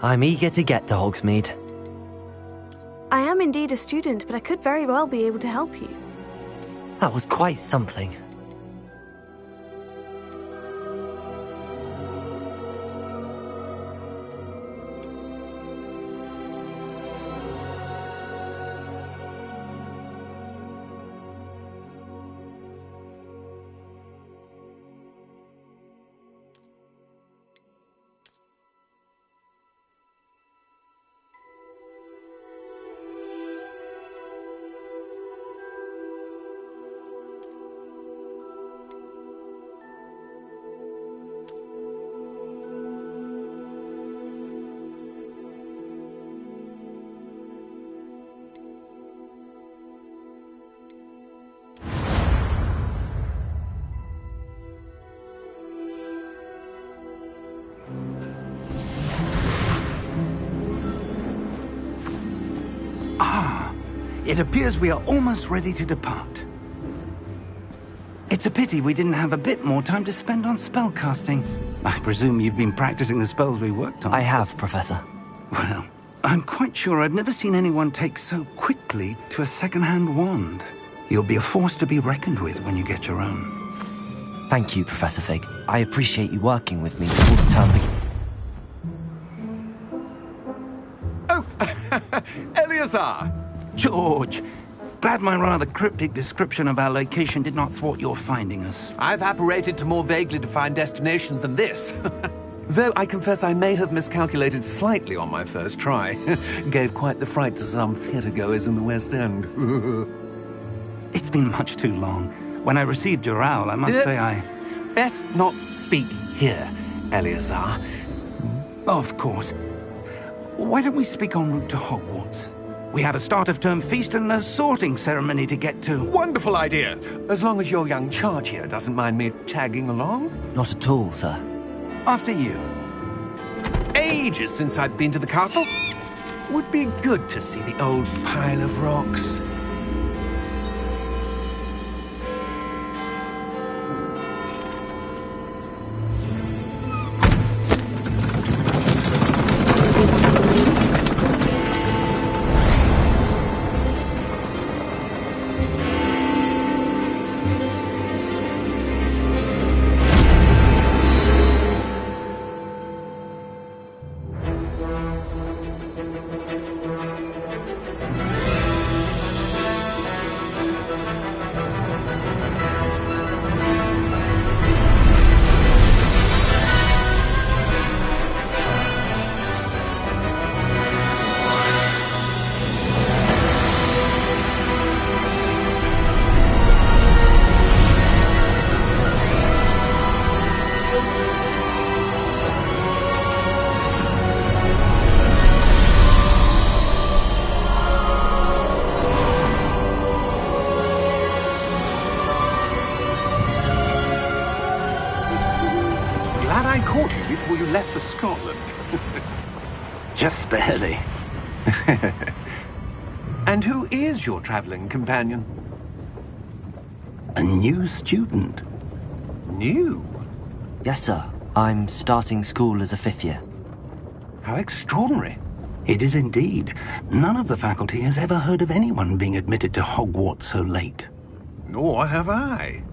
I'm eager to get to Hogsmeade. I am indeed a student, but I could very well be able to help you. That was quite something. It appears we are almost ready to depart. It's a pity we didn't have a bit more time to spend on spellcasting. I presume you've been practicing the spells we worked on. I have, Professor. Well, I'm quite sure I've never seen anyone take so quickly to a second-hand wand. You'll be a force to be reckoned with when you get your own. Thank you, Professor Fig. I appreciate you working with me before the term begins. Oh, Eleazar! George, glad my rather cryptic description of our location did not thwart your finding us. I've apparated to more vaguely defined destinations than this. Though I confess I may have miscalculated slightly on my first try. Gave quite the fright to some theatre-goers in the West End. It's been much too long. When I received your owl, I must say I... Best not speak here, Eleazar. Of course. Why don't we speak en route to Hogwarts? We have a start-of-term feast and a sorting ceremony to get to. Wonderful idea! As long as your young charge here doesn't mind me tagging along. Not at all, sir. After you. Ages since I've been to the castle. Would be good to see the old pile of rocks. I caught you before you left for Scotland. Just barely. And who is your traveling companion? A new student. New? Yes, sir. I'm starting school as a 5th year. How extraordinary. It is indeed. None of the faculty has ever heard of anyone being admitted to Hogwarts so late. Nor have I.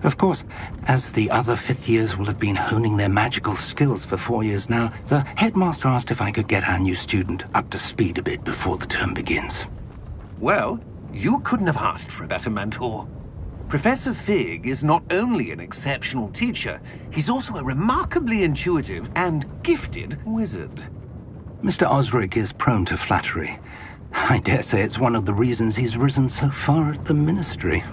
Of course, as the other 5th years will have been honing their magical skills for 4 years now, the headmaster asked if I could get our new student up to speed a bit before the term begins. Well, you couldn't have asked for a better mentor. Professor Fig is not only an exceptional teacher, he's also a remarkably intuitive and gifted wizard. Mr. Osric is prone to flattery. I dare say it's one of the reasons he's risen so far at the Ministry.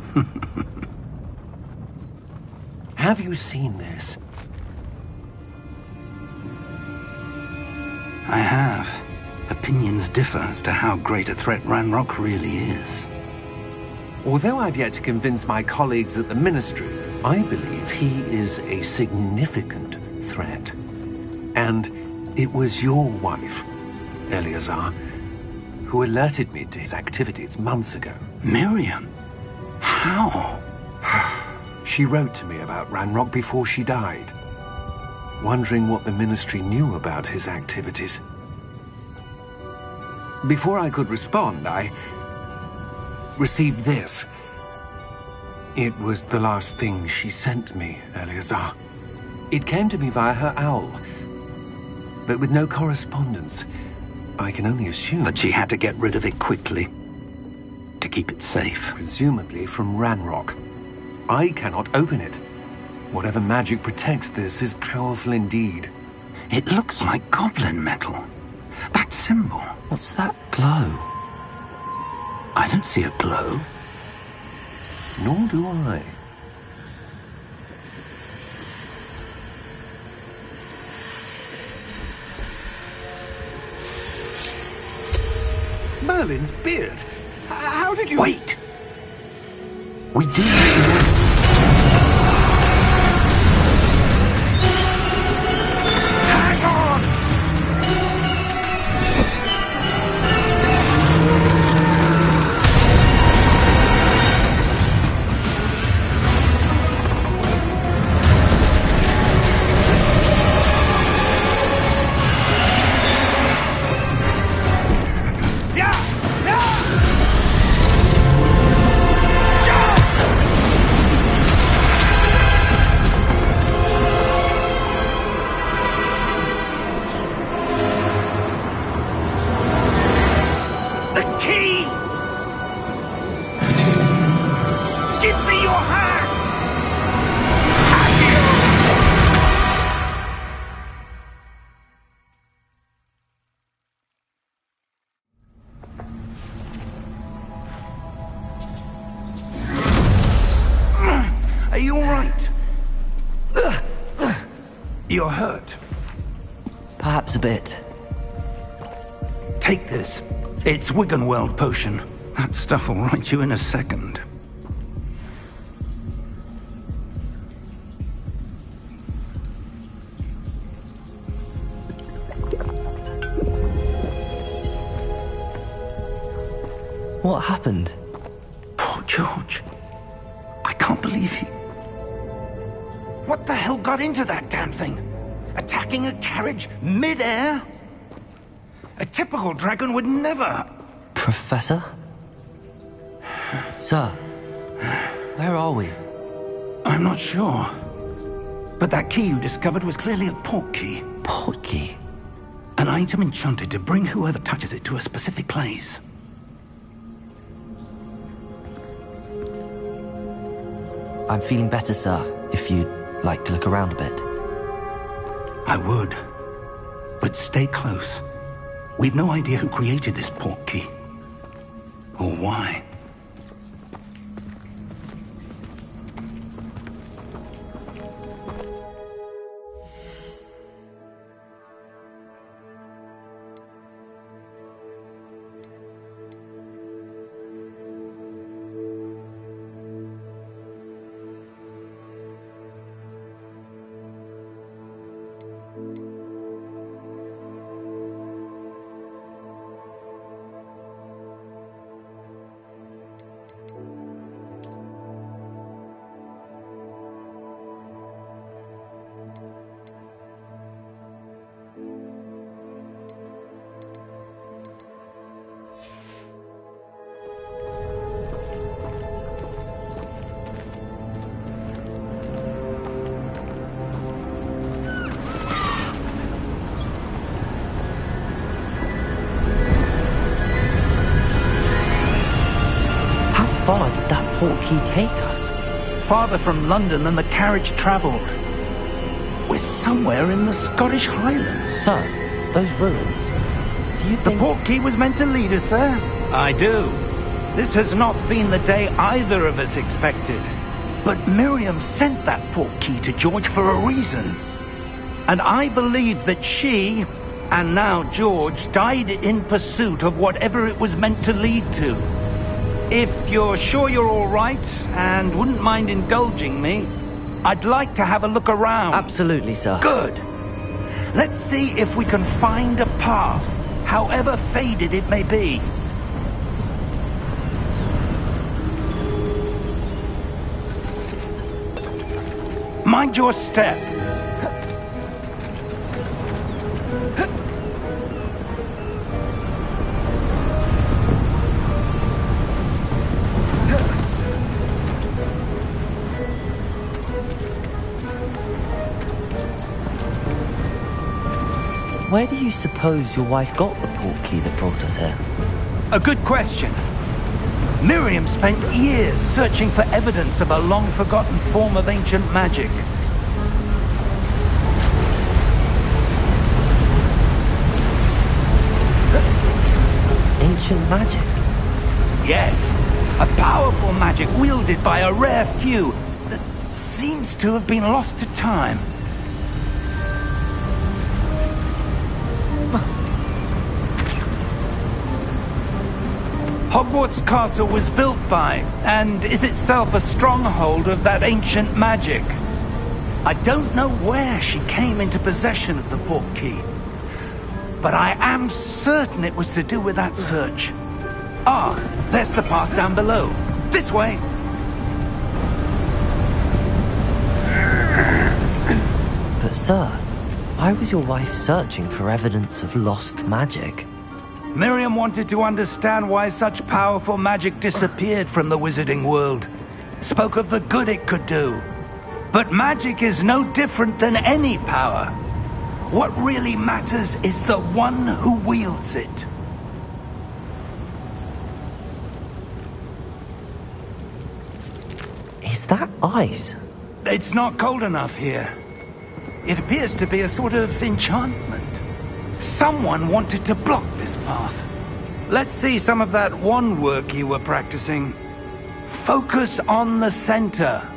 Have you seen this? I have. Opinions differ as to how great a threat Ranrock really is. Although I've yet to convince my colleagues at the Ministry, I believe he is a significant threat. And it was your wife, Eleazar, who alerted me to his activities months ago. Miriam? How? She wrote to me about Ranrock before she died, wondering what the Ministry knew about his activities. Before I could respond, I received this. It was the last thing she sent me, Eleazar. It came to me via her owl, but with no correspondence. I can only assume That she had to get rid of it quickly to keep it safe. presumably from Ranrock. I cannot open it. Whatever magic protects this is powerful indeed. It looks like goblin metal. That symbol. What's that glow? I don't see a glow. Nor do I. Merlin's beard. How did you... Wait! We do need Hang on! the key! Give me your hand! Are you all right? You're hurt. Perhaps a bit. Take this. It's Wiggenweld potion. That stuff will right you in a second. What happened? Poor George. I can't believe he... What the hell got into that damn thing? Attacking a carriage mid-air? A typical dragon would never... Professor? Sir, where are we? I'm not sure. But that key you discovered was clearly a port key. Port key? An item enchanted to bring whoever touches it to a specific place. I'm feeling better, sir, if you'd like to look around a bit. I would. But stay close. We've no idea who created this port key. Or why. How far did that port key take us? Farther from London than the carriage travelled. We're somewhere in the Scottish Highlands. Sir, those ruins. Do you The think... port key was meant to lead us there? I do. This has not been the day either of us expected. But Miriam sent that port key to George for a reason. And I believe that she, and now George, died in pursuit of whatever it was meant to lead to. If you're sure you're all right, and wouldn't mind indulging me, I'd like to have a look around. Absolutely, sir. Good. Let's see if we can find a path, however faded it may be. Mind your step. Where do you suppose your wife got the portkey that brought us here? A good question. Miriam spent years searching for evidence of a long-forgotten form of ancient magic. Ancient magic? Yes, a powerful magic wielded by a rare few that seems to have been lost to time. Hogwarts Castle was built by, and is itself a stronghold of that ancient magic. I don't know where she came into possession of the portkey, but I am certain it was to do with that search. Ah, there's the path down below. This way! But sir, why was your wife searching for evidence of lost magic? Miriam wanted to understand why such powerful magic disappeared from the wizarding world. Spoke of the good it could do. But magic is no different than any power. What really matters is the one who wields it. Is that ice? It's not cold enough here. It appears to be a sort of enchantment. Someone wanted to block this path. Let's see some of that wand work you were practicing. Focus on the center.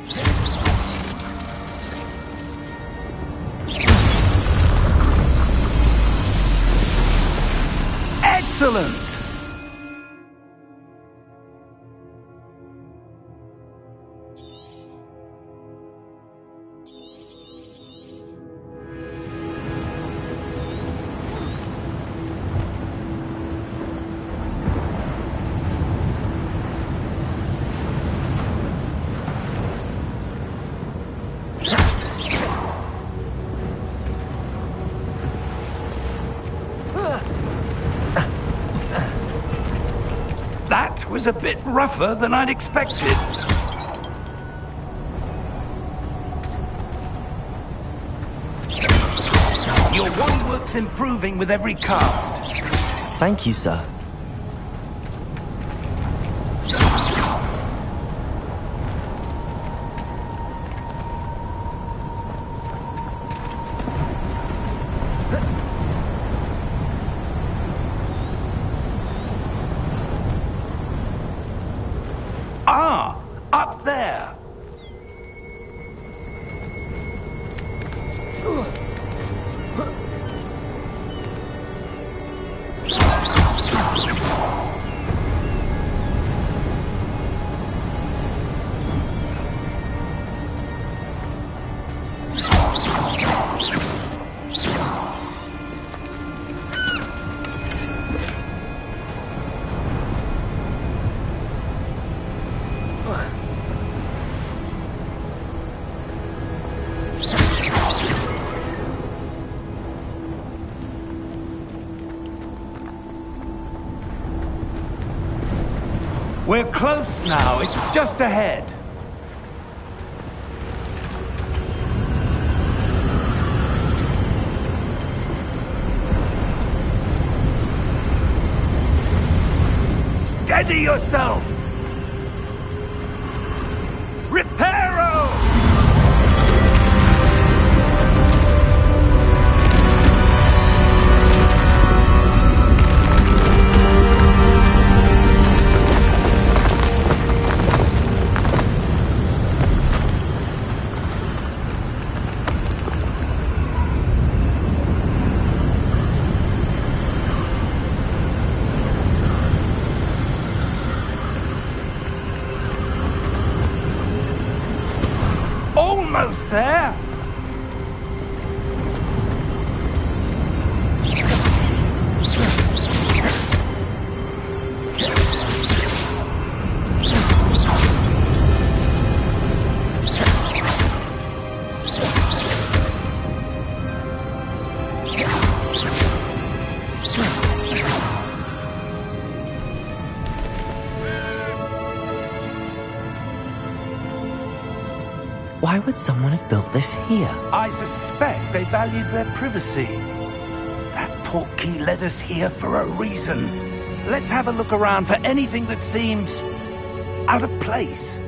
Excellent! That was a bit rougher than I'd expected. Your wand work's improving with every cast. Thank you, sir. Ah, up there. We're close now. It's just ahead. Steady yourself! Reparo! Almost there! Why would someone have built this here? I suspect they valued their privacy. That portkey led us here for a reason. Let's have a look around for anything that seems out of place.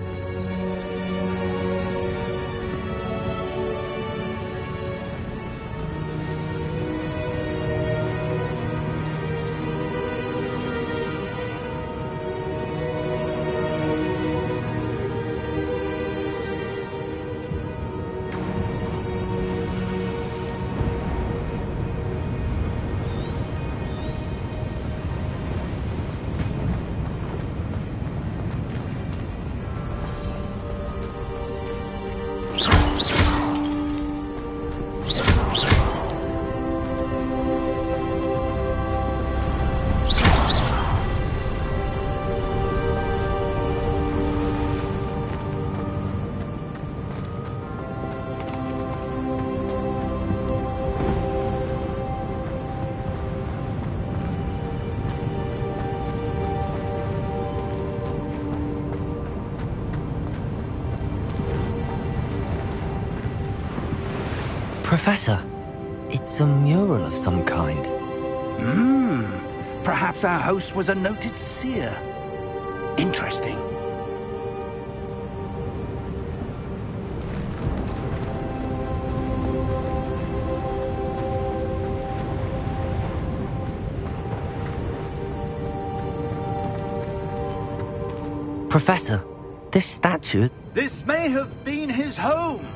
Professor, it's a mural of some kind. Perhaps our host was a noted seer. Interesting. Professor, this statue... This may have been his home.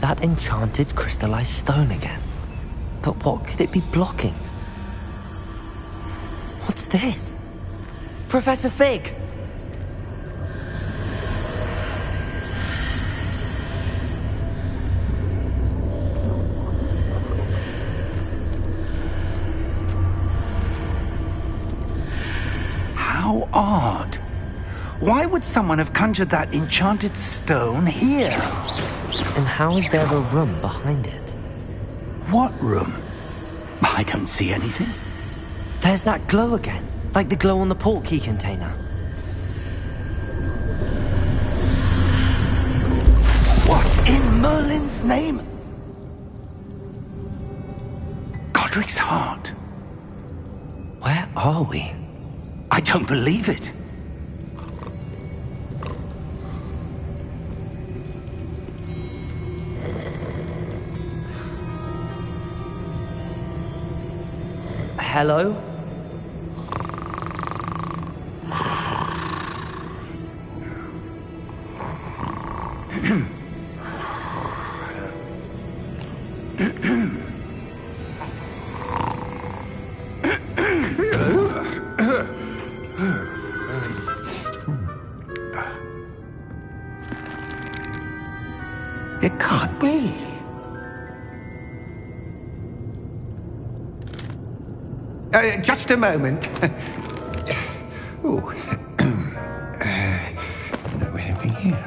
That enchanted crystallized stone again. But what could it be blocking? What's this? Professor Fig! How odd. Why would someone have conjured that enchanted stone here? And how is there a room behind it? What room? I don't see anything. There's that glow again, like the glow on the portkey container. What in Merlin's name? Godric's heart. Where are we? I don't believe it. Hello? It can't be. Just a moment. Oh. Anything here?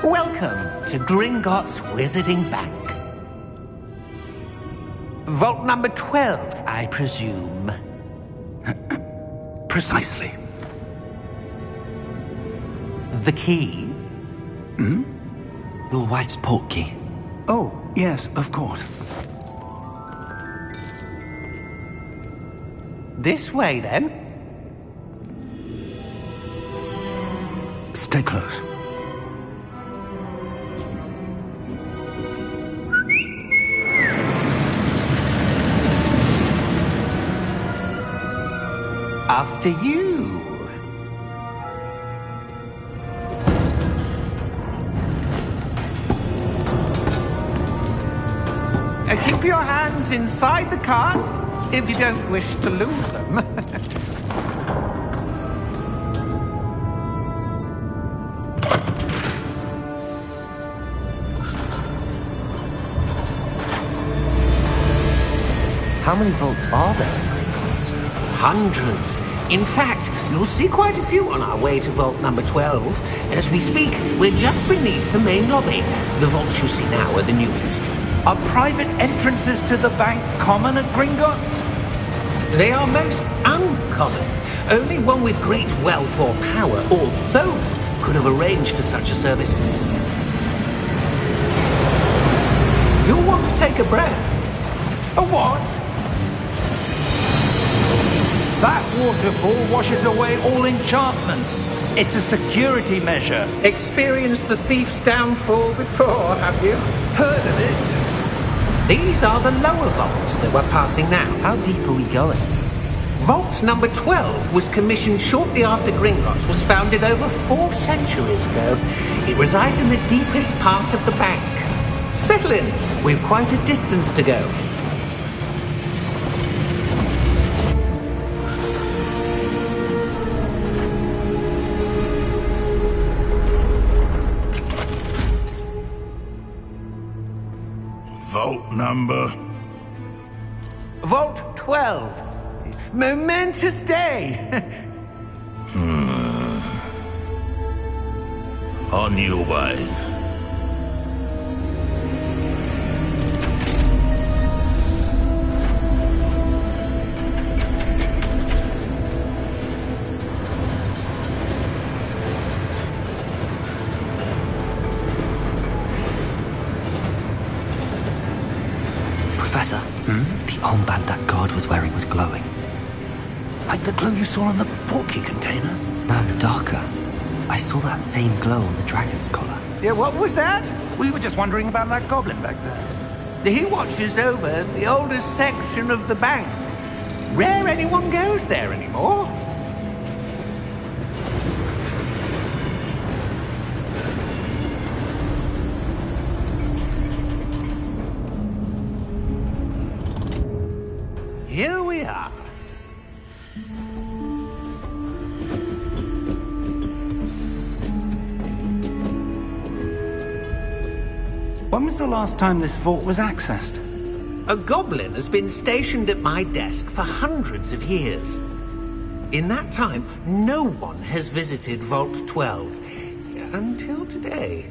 Welcome to Gringotts Wizarding Bank. Vault number 12, I presume. Precisely. The key? Your wife's portkey. Oh, yes, of course. This way, then. Stay close. After you. Keep your hands inside the cart if you don't wish to lose them. How many vaults are there in Gringotts? Hundreds. In fact, you'll see quite a few on our way to vault number 12. As we speak, we're just beneath the main lobby. The vaults you see now are the newest. Are private entrances to the bank common at Gringotts? They are most uncommon. Only one with great wealth or power, or both, could have arranged for such a service. You'll want to take a breath. A what? That waterfall washes away all enchantments. It's a security measure. Experienced the thief's downfall before, have you? Heard of it? These are the lower vaults that we're passing now. How deep are we going? Vault number 12 was commissioned shortly after Gringotts was founded over 4 centuries ago. It resides in the deepest part of the bank. Settle in. We've quite a distance to go. Vault number? Vault 12. Momentous day. On your way. Professor, the armband that guard was wearing was glowing. Like the glow you saw on the portkey container? No, darker. I saw that same glow on the dragon's collar. Yeah, what was that? We were just wondering about that goblin back there. He watches over the oldest section of the bank. Rare anyone goes there anymore. Here we are. When was the last time this vault was accessed? A goblin has been stationed at my desk for hundreds of years. In that time, no one has visited Vault 12. Until today.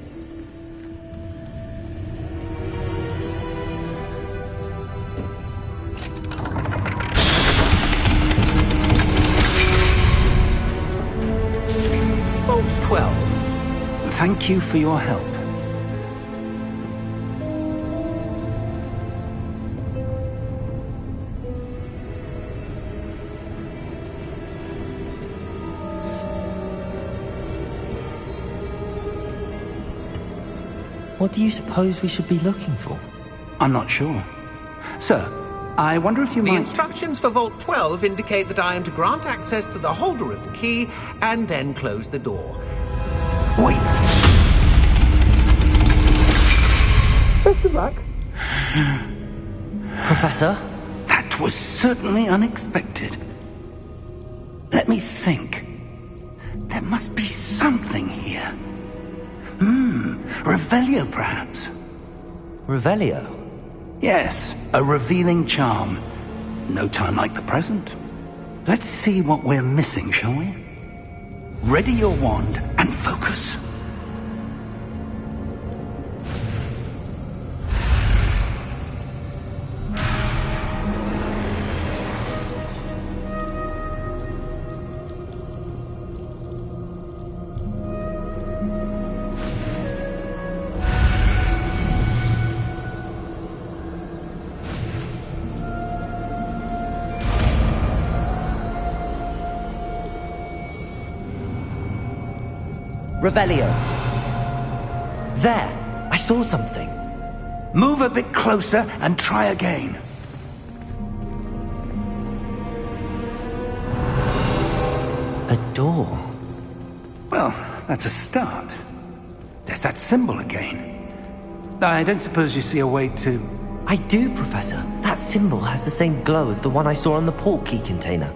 Vault 12. Thank you for your help. What do you suppose we should be looking for? I'm not sure. Sir, I wonder if you The might... instructions for Vault 12 indicate that I am to grant access to the holder of the key and then close the door. Wait! Best of luck. Professor? That was certainly unexpected. Let me think. There must be something here. Revelio, perhaps? Revelio? Yes, a revealing charm. No time like the present. Let's see what we're missing, shall we? Ready your wand and focus. Revelio. There! I saw something. Move a bit closer and try again. A door. Well, that's a start. There's that symbol again. I don't suppose you see a way to I do, Professor. That symbol has the same glow as the one I saw on the portkey container.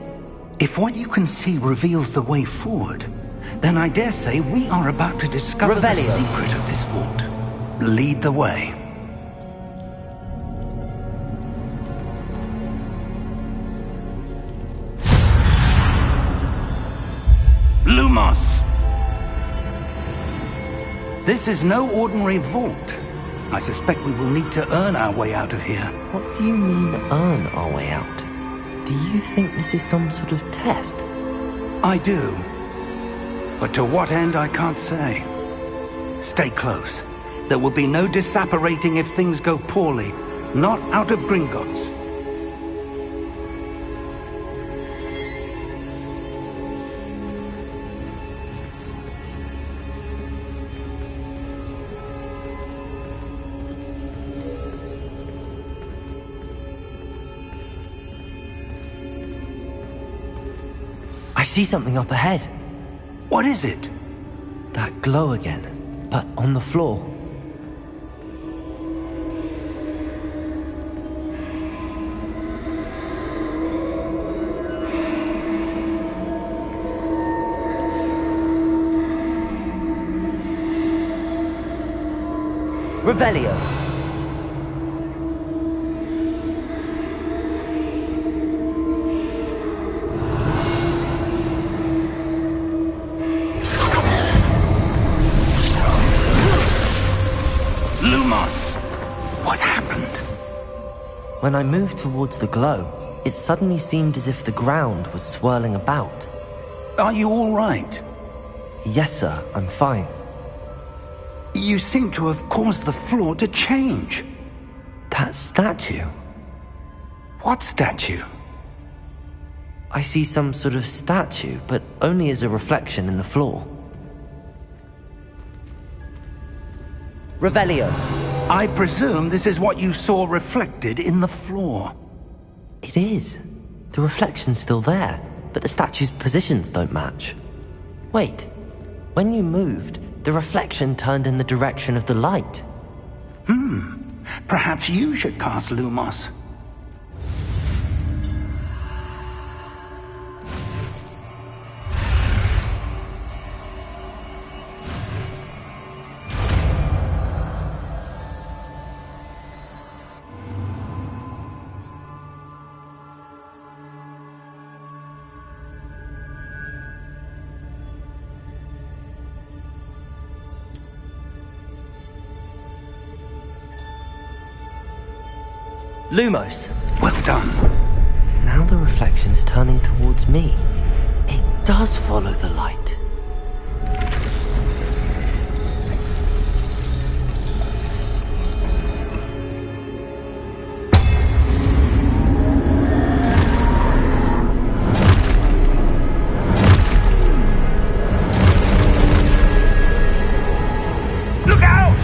If what you can see reveals the way forward, then I dare say we are about to discover the Revelio. secret of this vault. Lead the way. Lumos! This is no ordinary vault. I suspect we will need to earn our way out of here. What do you mean, earn our way out? Do you think this is some sort of test? I do. But to what end, I can't say. Stay close. There will be no disapparating if things go poorly. Not out of Gringotts. I see something up ahead. What is it? That glow again, but on the floor. Revelio. Lumos! What happened? When I moved towards the glow, it suddenly seemed as if the ground was swirling about. Are you all right? Yes, sir, I'm fine. You seem to have caused the floor to change. That statue. What statue? I see some sort of statue, but only as a reflection in the floor. Revelio. I presume this is what you saw reflected in the floor. It is. The reflection's still there, but the statue's positions don't match. Wait. When you moved, the reflection turned in the direction of the light. Perhaps you should cast Lumos. Lumos. Well done. Now the reflection is turning towards me. It does follow the light. Look out!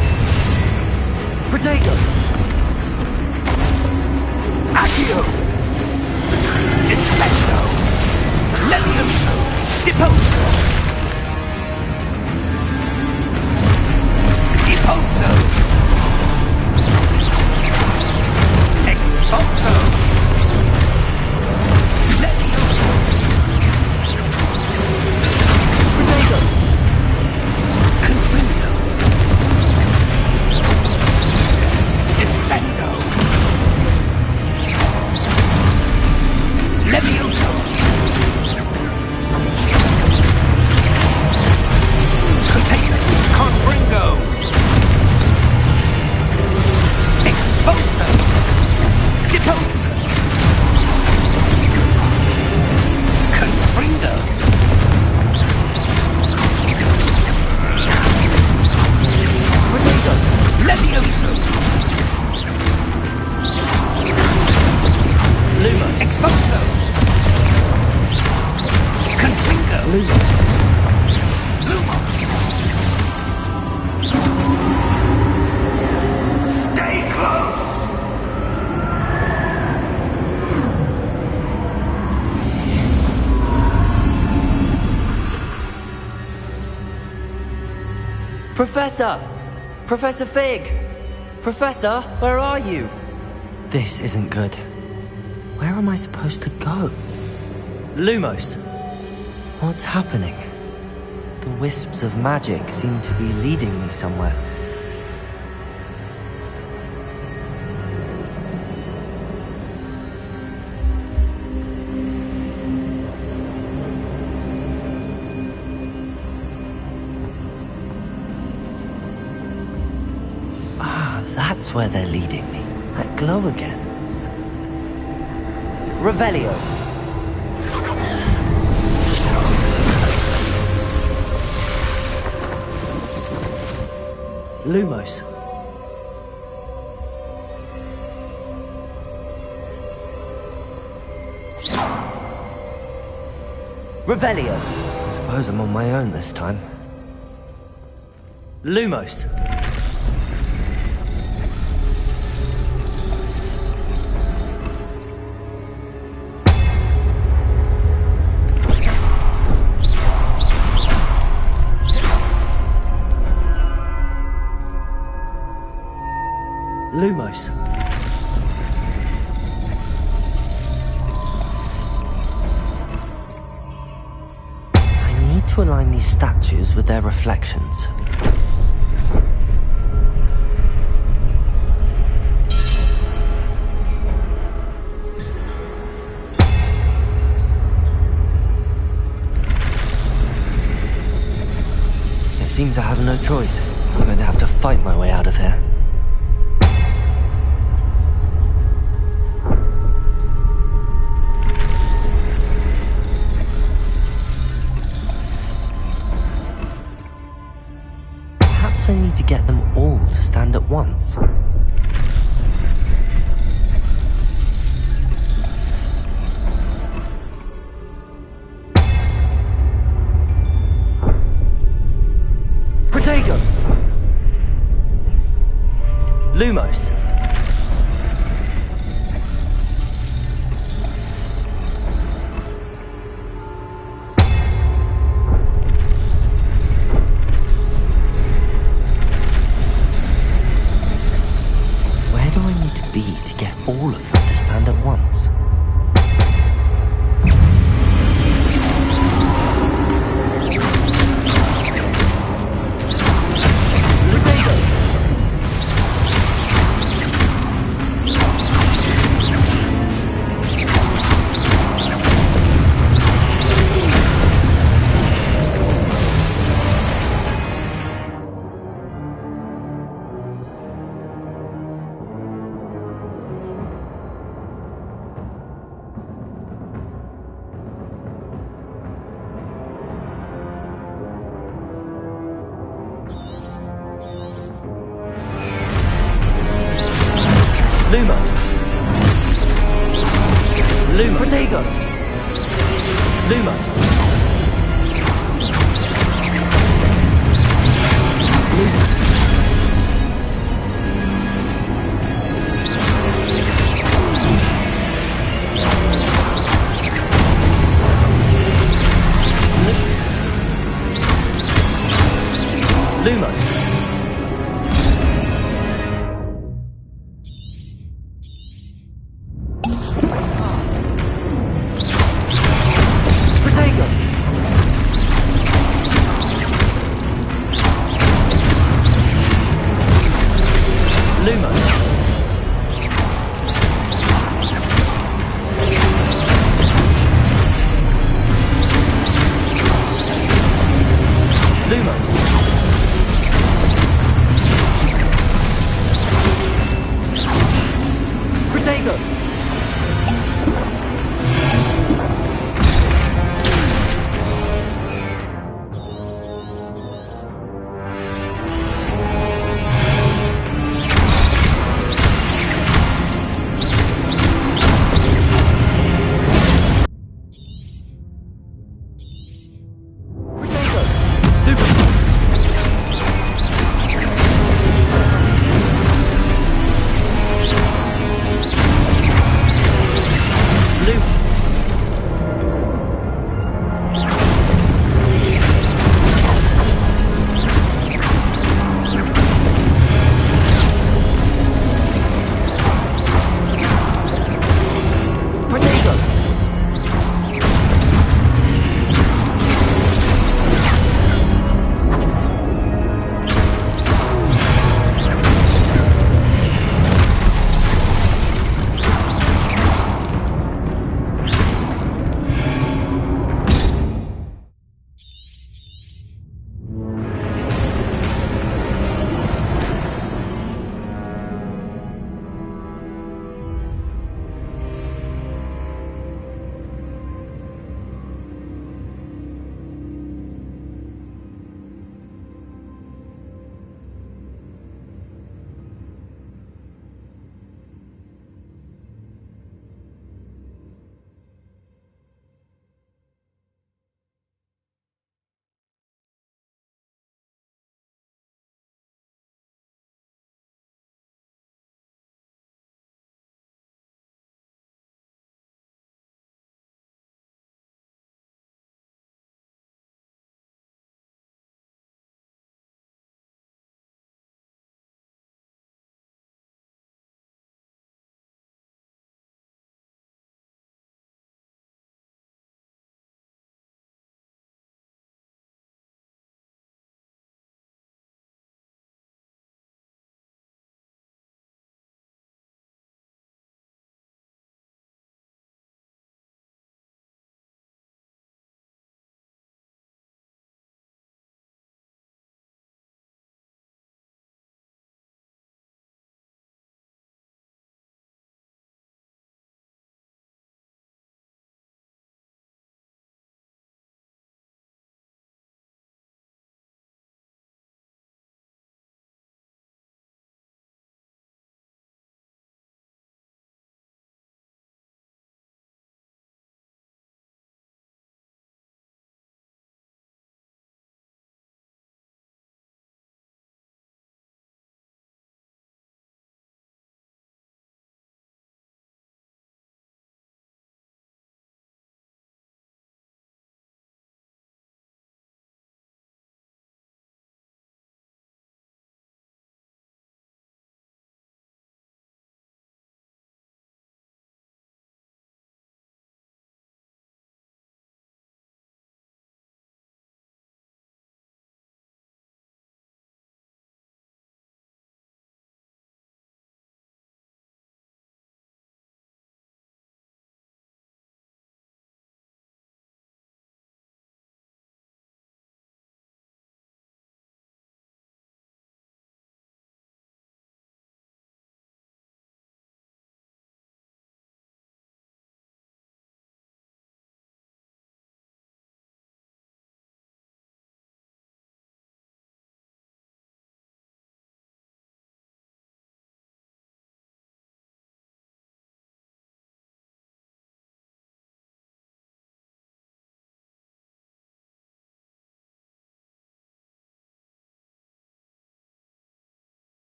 Protego! Accio! Defendo! Levioso! Deposo! Deposo! Expulso! Levioso! Protego! Confundo! Defendo! Levioso! Container! Confringo! Expulso! Deposo! Confringo! Protego! Levioso! Lumos! Expulso! Confringo! Lumos! Lumos! Stay close! Professor! Professor Fig! Professor, where are you? This isn't good. Where am I supposed to go? Lumos! What's happening? The wisps of magic seem to be leading me somewhere. Ah, that's where they're leading me. That glow again. Revelio! Lumos. Revelio. I suppose I'm on my own this time. Lumos. Lumos. I need to align these statues with their reflections. It seems I have no choice. I'm going to have to fight my way out of here. I need to get them all to stand at once. Protego! Lumos! To get all of them to stand at once. Lumos. Protego. Lumos. Lumos. Lumos. Protego.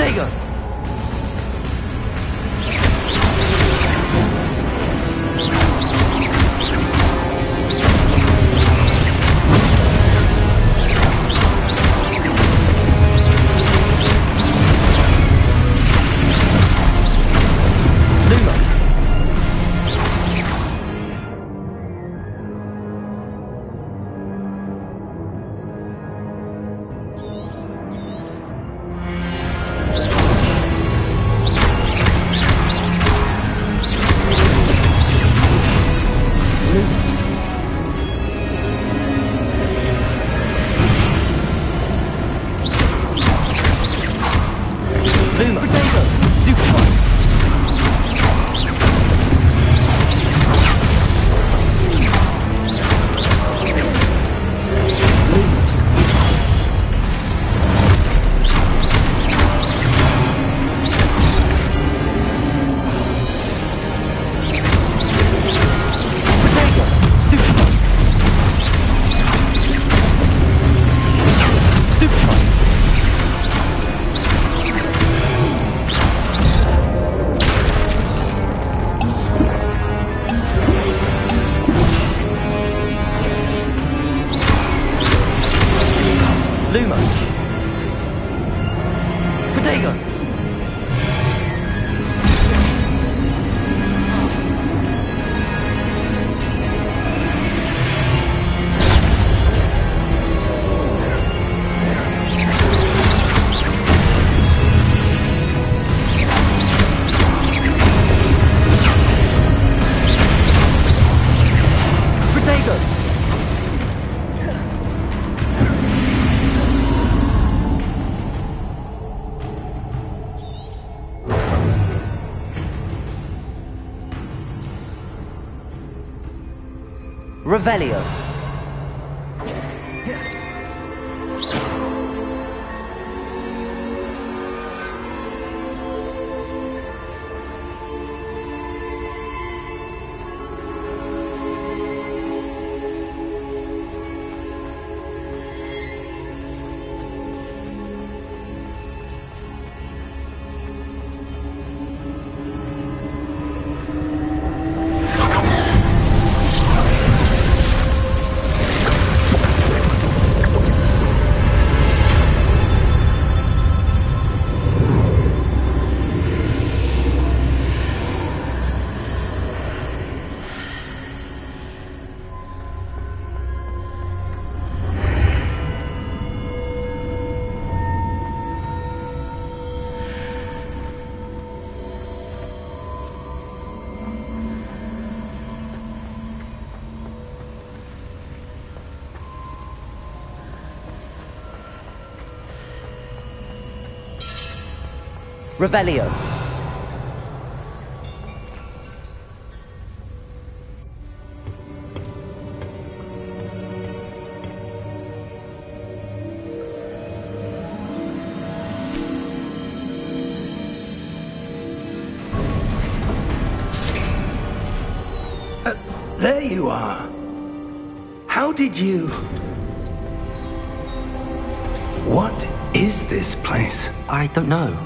Protego! Revelio. Revelio. There you are. How did you... What is this place? I don't know.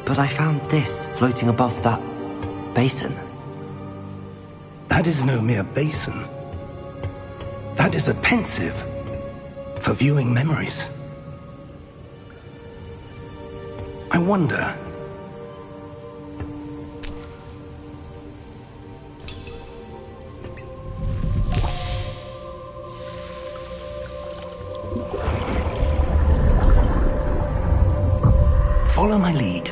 But I found this floating above that basin. That is no mere basin. That is a pensive for viewing memories. I wonder... Follow my lead.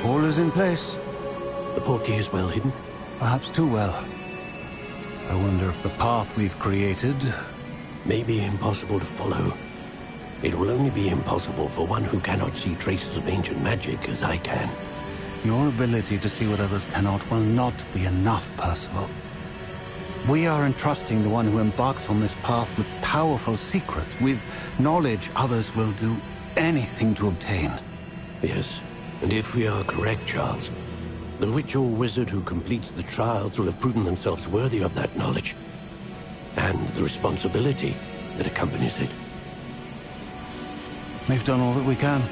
All is in place. The portkey is well hidden. Perhaps too well. I wonder if the path we've created... May be impossible to follow. It will only be impossible for one who cannot see traces of ancient magic as I can. Your ability to see what others cannot will not be enough, Percival. We are entrusting the one who embarks on this path with powerful secrets, with knowledge others will do anything to obtain. Yes, and if we are correct, Charles, the witch or wizard who completes the trials will have proven themselves worthy of that knowledge, and the responsibility that accompanies it. We've done all that we can.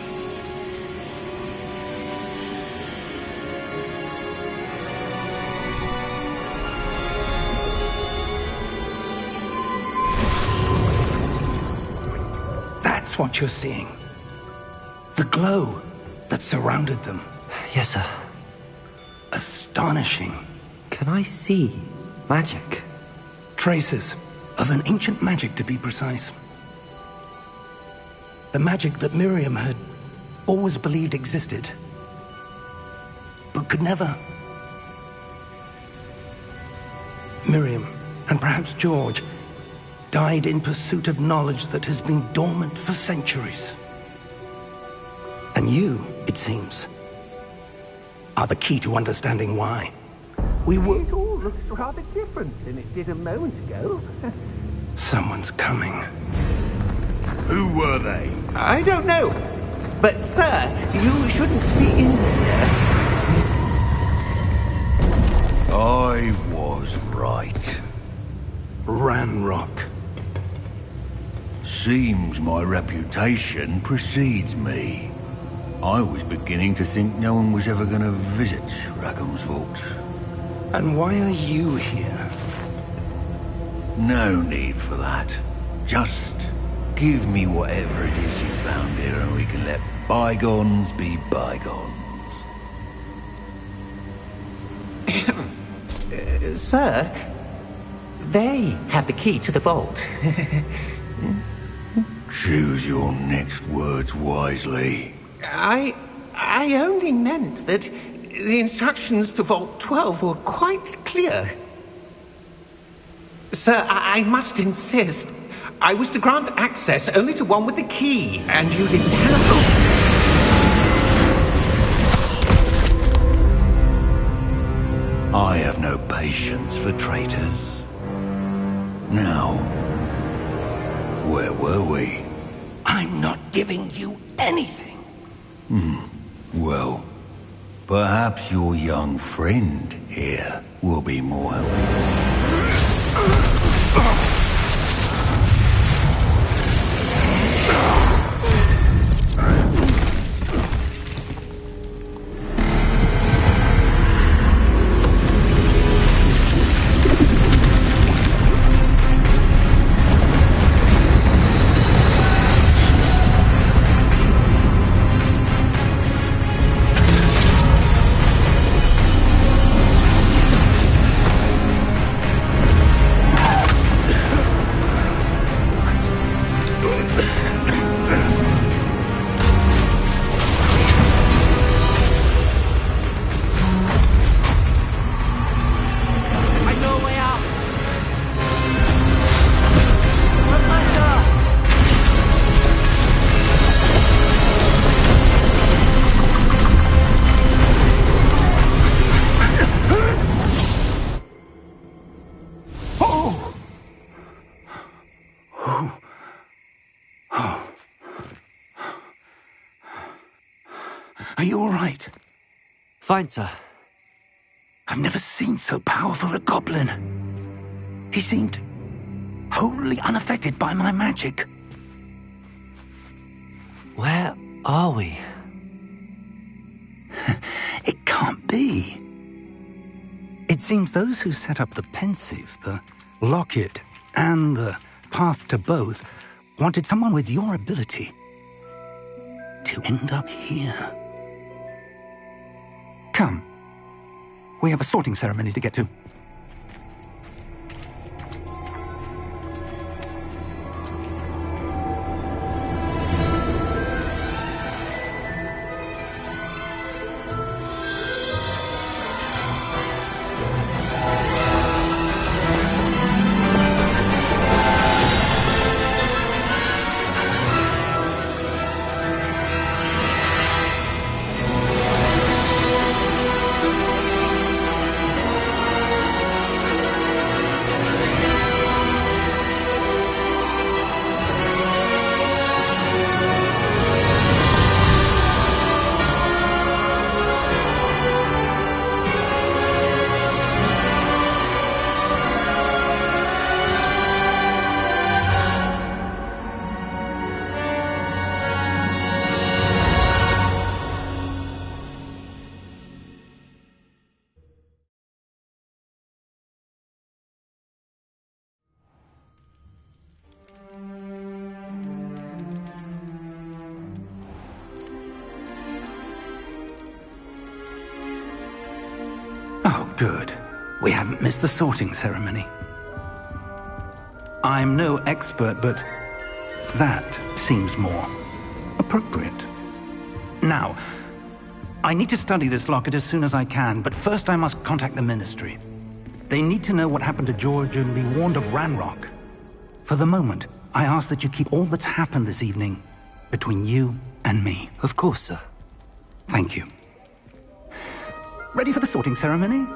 That's what you're seeing. The glow that surrounded them. Yes, sir. Astonishing. Can I see magic? Traces of an ancient magic, to be precise. The magic that Miriam had always believed existed, but could never. Miriam, and perhaps George, died in pursuit of knowledge that has been dormant for centuries. And you, it seems, are the key to understanding why. We were... It all looks rather different than it did a moment ago. Someone's coming. Who were they? I don't know. But, sir, you shouldn't be in here. I was right. Ranrock. Seems my reputation precedes me. I was beginning to think no one was ever going to visit Rackham's Vault. And why are you here? No need for that. Just give me whatever it is you found here and we can let bygones be bygones. Sir, they have the key to the vault. Choose your next words wisely. I only meant that the instructions to Vault 12 were quite clear. Sir, I must insist. I was to grant access only to one with the key, and you didn't have... I have no patience for traitors. Now, where were we? I'm not giving you anything. Well, perhaps your young friend here will be more helpful. Are you all right? Fine, sir. I've never seen so powerful a goblin. He seemed wholly unaffected by my magic. Where are we? It can't be. It seems those who set up the pensive, the locket, and the path to both wanted someone with your ability to end up here. Come. We have a sorting ceremony to get to. Good. We haven't missed the sorting ceremony. I'm no expert, but that seems more appropriate. Now, I need to study this locket as soon as I can, but first I must contact the Ministry. They need to know what happened to George and be warned of Ranrock. For the moment, I ask that you keep all that's happened this evening between you and me. Of course, sir. Thank you. Ready for the sorting ceremony?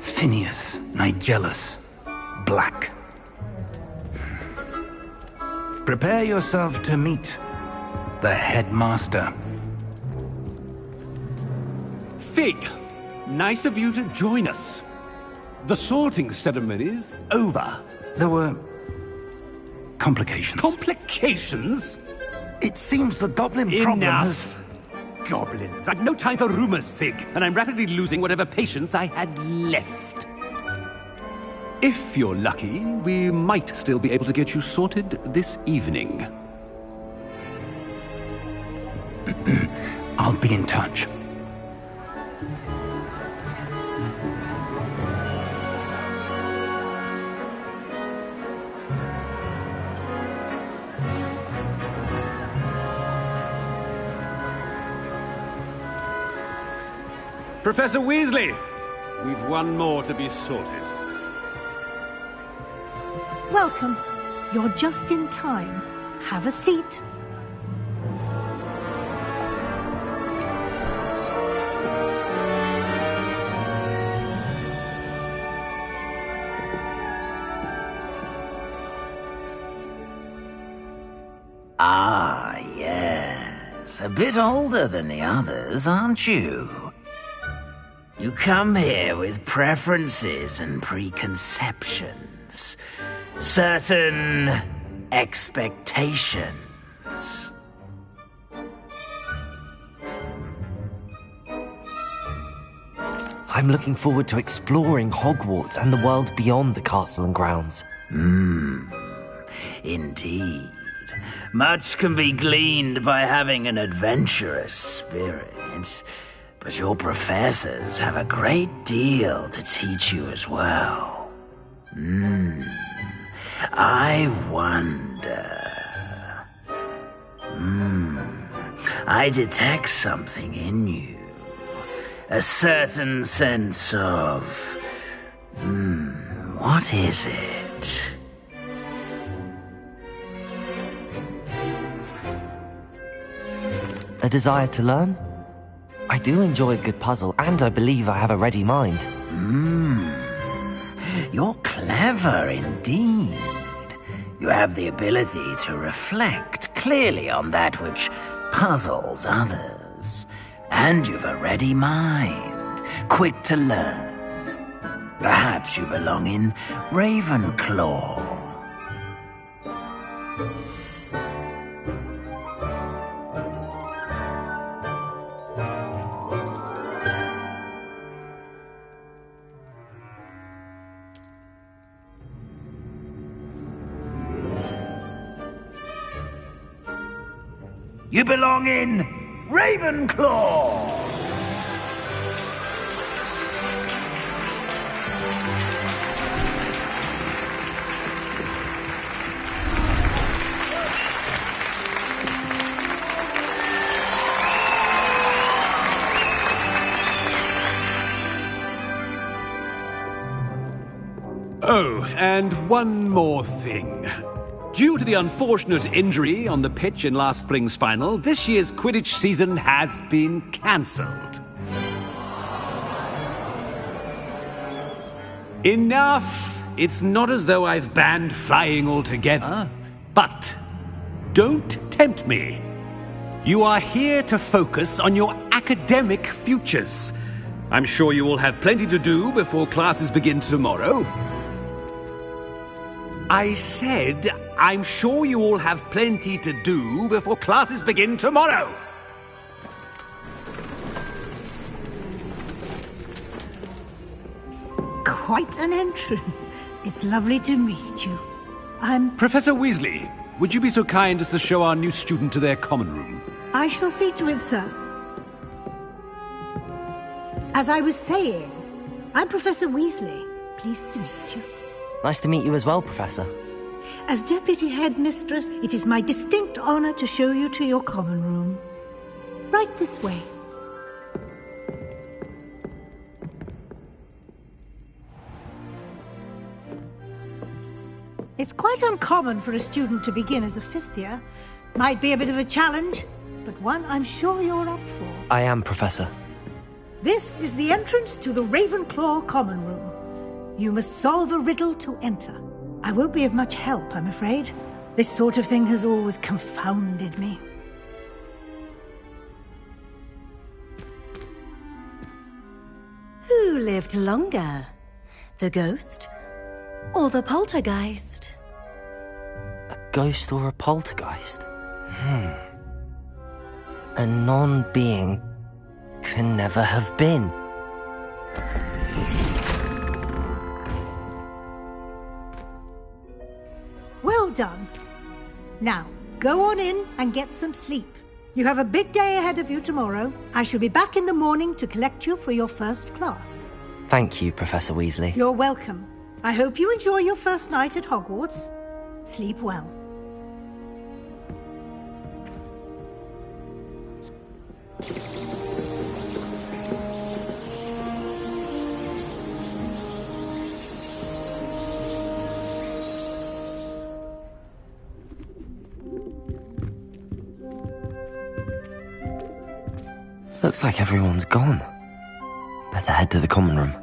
Phineas, Nigellus, Black. Prepare yourself to meet the headmaster. Fig, nice of you to join us. The sorting ceremony's over. There were complications. Complications? It seems the goblin problem has... Enough! Goblins. I've no time for rumors, Fig, and I'm rapidly losing whatever patience I had left. If you're lucky, we might still be able to get you sorted this evening. I'll be in touch. Professor Weasley, we've one more to be sorted. Welcome. You're just in time. Have a seat. Ah, yes. A bit older than the others, aren't you? You come here with preferences and preconceptions. Certain expectations. I'm looking forward to exploring Hogwarts and the world beyond the castle and grounds. Indeed. Much can be gleaned by having an adventurous spirit, but your professors have a great deal to teach you as well. I wonder... I detect something in you. A certain sense of... what is it? A desire to learn? I do enjoy a good puzzle, and I believe I have a ready mind. You're clever indeed. You have the ability to reflect clearly on that which puzzles others. And you've a ready mind, quick to learn. Perhaps you belong in Ravenclaw. You belong in Ravenclaw! Oh, and one more thing. Due to the unfortunate injury on the pitch in last spring's final, this year's Quidditch season has been cancelled. Enough! It's not as though I've banned flying altogether, but don't tempt me. You are here to focus on your academic futures. I'm sure you will have plenty to do before classes begin tomorrow. I said I'm sure you all have plenty to do before classes begin tomorrow. Quite an entrance. It's lovely to meet you. Professor Weasley, would you be so kind as to show our new student to their common room? I shall see to it, sir. As I was saying, I'm Professor Weasley. Pleased to meet you. Nice to meet you as well, Professor. As Deputy Headmistress, it is my distinct honor to show you to your common room. Right this way. It's quite uncommon for a student to begin as a fifth year. Might be a bit of a challenge, but one I'm sure you're up for. I am, Professor. This is the entrance to the Ravenclaw Common Room. You must solve a riddle to enter. I won't be of much help, I'm afraid. This sort of thing has always confounded me. Who lived longer? The ghost or the poltergeist? A ghost or a poltergeist? A non-being can never have been. Well done. Now, go on in and get some sleep. You have a big day ahead of you tomorrow. I shall be back in the morning to collect you for your first class. Thank you, Professor Weasley. You're welcome. I hope you enjoy your first night at Hogwarts. Sleep well. Looks like everyone's gone. Better head to the common room.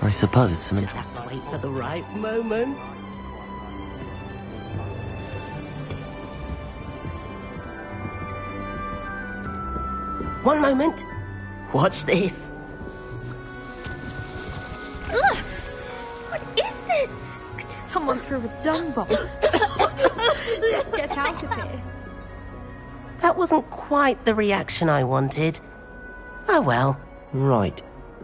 I suppose some... Just have to wait for the right moment. One moment. Watch this. someone threw a dung bomb. Let's get out of here. That wasn't quite the reaction I wanted. Oh well. Right.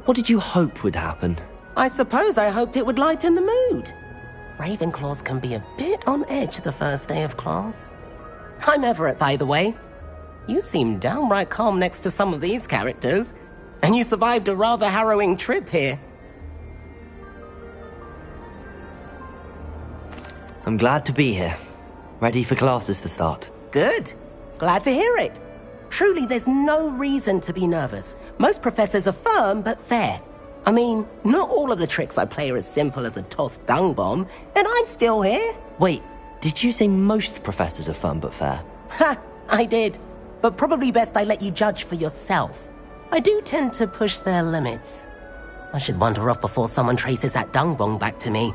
What did you hope would happen? I suppose I hoped it would lighten the mood. Ravenclaws can be a bit on edge the first day of class. I'm Everett, by the way. You seem downright calm next to some of these characters, and you survived a rather harrowing trip here. I'm glad to be here. Ready for classes to start. Good. Glad to hear it. Truly, there's no reason to be nervous. Most professors are firm but fair. I mean, not all of the tricks I play are as simple as a tossed dung bomb, and I'm still here. Wait, did you say most professors are fun but fair? Ha, I did. But probably best I let you judge for yourself. I do tend to push their limits. I should wander off before someone traces that dung bomb back to me.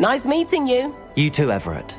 Nice meeting you. You too, Everett.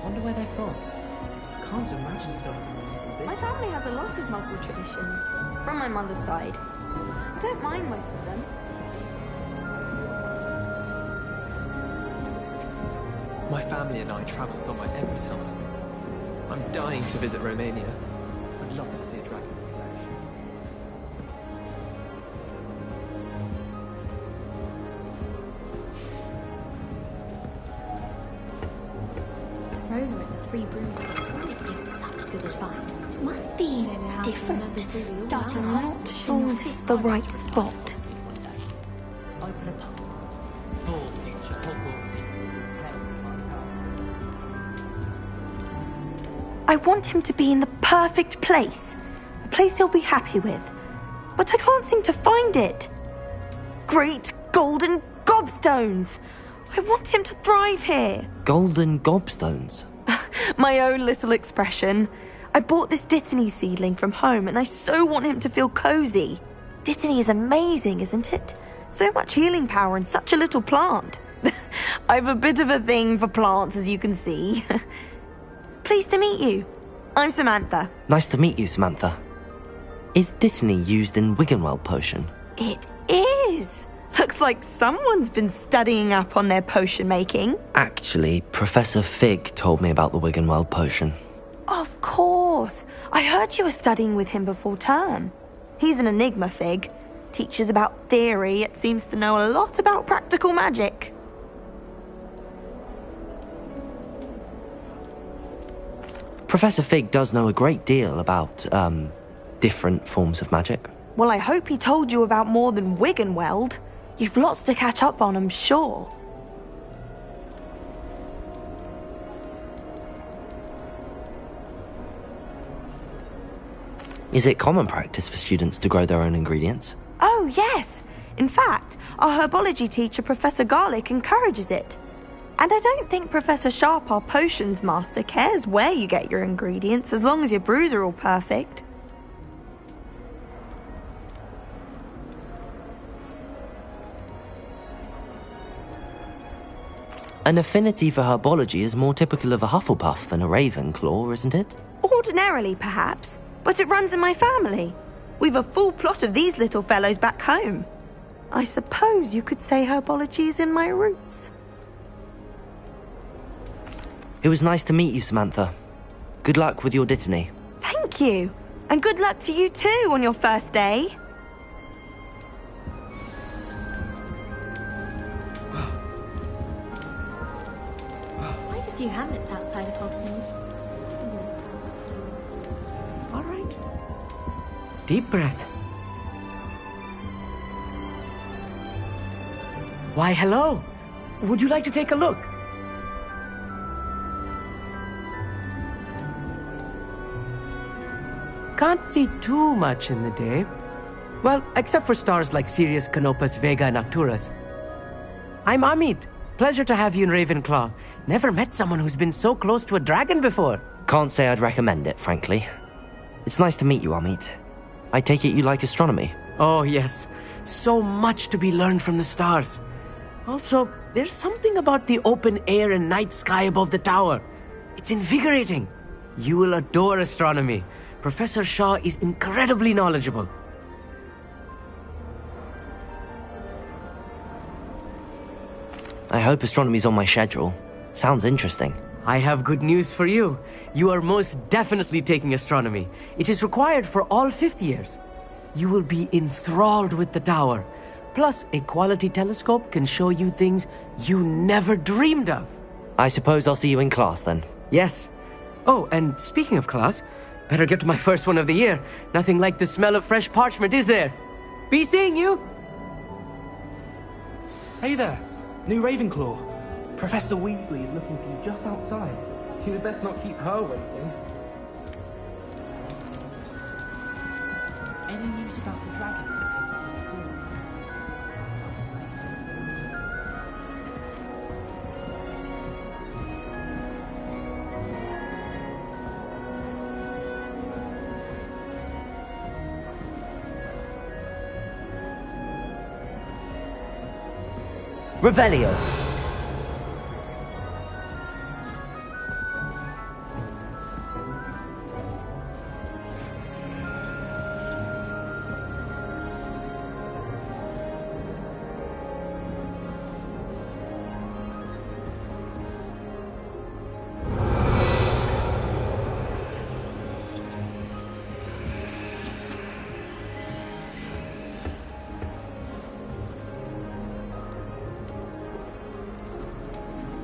Wonder where they're from. Can't imagine starting with My family has a lot of Muggle traditions, from my mother's side. I don't mind most of them. My family and I travel somewhere every summer. I'm dying to visit Romania. I'd love to see a dragon. Rona at the Three Broomsticks always gives such good advice. Must be different. Starting I'm not sure this is the right spot. Open up. Full future Hogwarts I want him to be in the perfect place. A place he'll be happy with. But I can't seem to find it. Great golden gobstones! I want him to thrive here. Golden gobstones? My own little expression. I bought this Dittany seedling from home and I so want him to feel cozy. Dittany is amazing, isn't it? So much healing power in such a little plant. I've a bit of a thing for plants, as you can see. Pleased to meet you. I'm Samantha. Nice to meet you, Samantha. Is Dittany used in Wiggenweld potion? It is. Looks like someone's been studying up on their potion making. Actually, Professor Fig told me about the Wiggenweld potion. Of course. I heard you were studying with him before term. He's an enigma, Fig. Teaches about theory, yet seems to know a lot about practical magic. Professor Fig does know a great deal about, different forms of magic. Well, I hope he told you about more than Wiggenweld. You've lots to catch up on, I'm sure. Is it common practice for students to grow their own ingredients? Oh, yes. In fact, our herbology teacher, Professor Garlick, encourages it. And I don't think Professor Sharp, our potions master, cares where you get your ingredients, as long as your brews are all perfect. An affinity for herbology is more typical of a Hufflepuff than a Ravenclaw, isn't it? Ordinarily, perhaps, but it runs in my family. We've a full plot of these little fellows back home. I suppose you could say herbology is in my roots. It was nice to meet you, Samantha. Good luck with your dittany. Thank you. And good luck to you too on your first day. Quite a few hamlets outside of Hogsmeade. All right. Deep breath. Why, hello. Would you like to take a look? Can't see too much in the day. Well, except for stars like Sirius, Canopus, Vega, and Arcturus. I'm Amit. Pleasure to have you in Ravenclaw. Never met someone who's been so close to a dragon before. Can't say I'd recommend it, frankly. It's nice to meet you, Amit. I take it you like astronomy? Oh, yes. So much to be learned from the stars. Also, there's something about the open air and night sky above the tower. It's invigorating. You will adore astronomy. Professor Shaw is incredibly knowledgeable. I hope astronomy's on my schedule. Sounds interesting. I have good news for you. You are most definitely taking astronomy. It is required for all 5th years. You will be enthralled with the tower. Plus, a quality telescope can show you things you never dreamed of. I suppose I'll see you in class then. Yes. Oh, and speaking of class, better get to my first one of the year. Nothing like the smell of fresh parchment, is there? Be seeing you! Hey there, new Ravenclaw. Professor Weasley is looking for you just outside. You'd best not keep her waiting. Any news about the dragon? Revelio.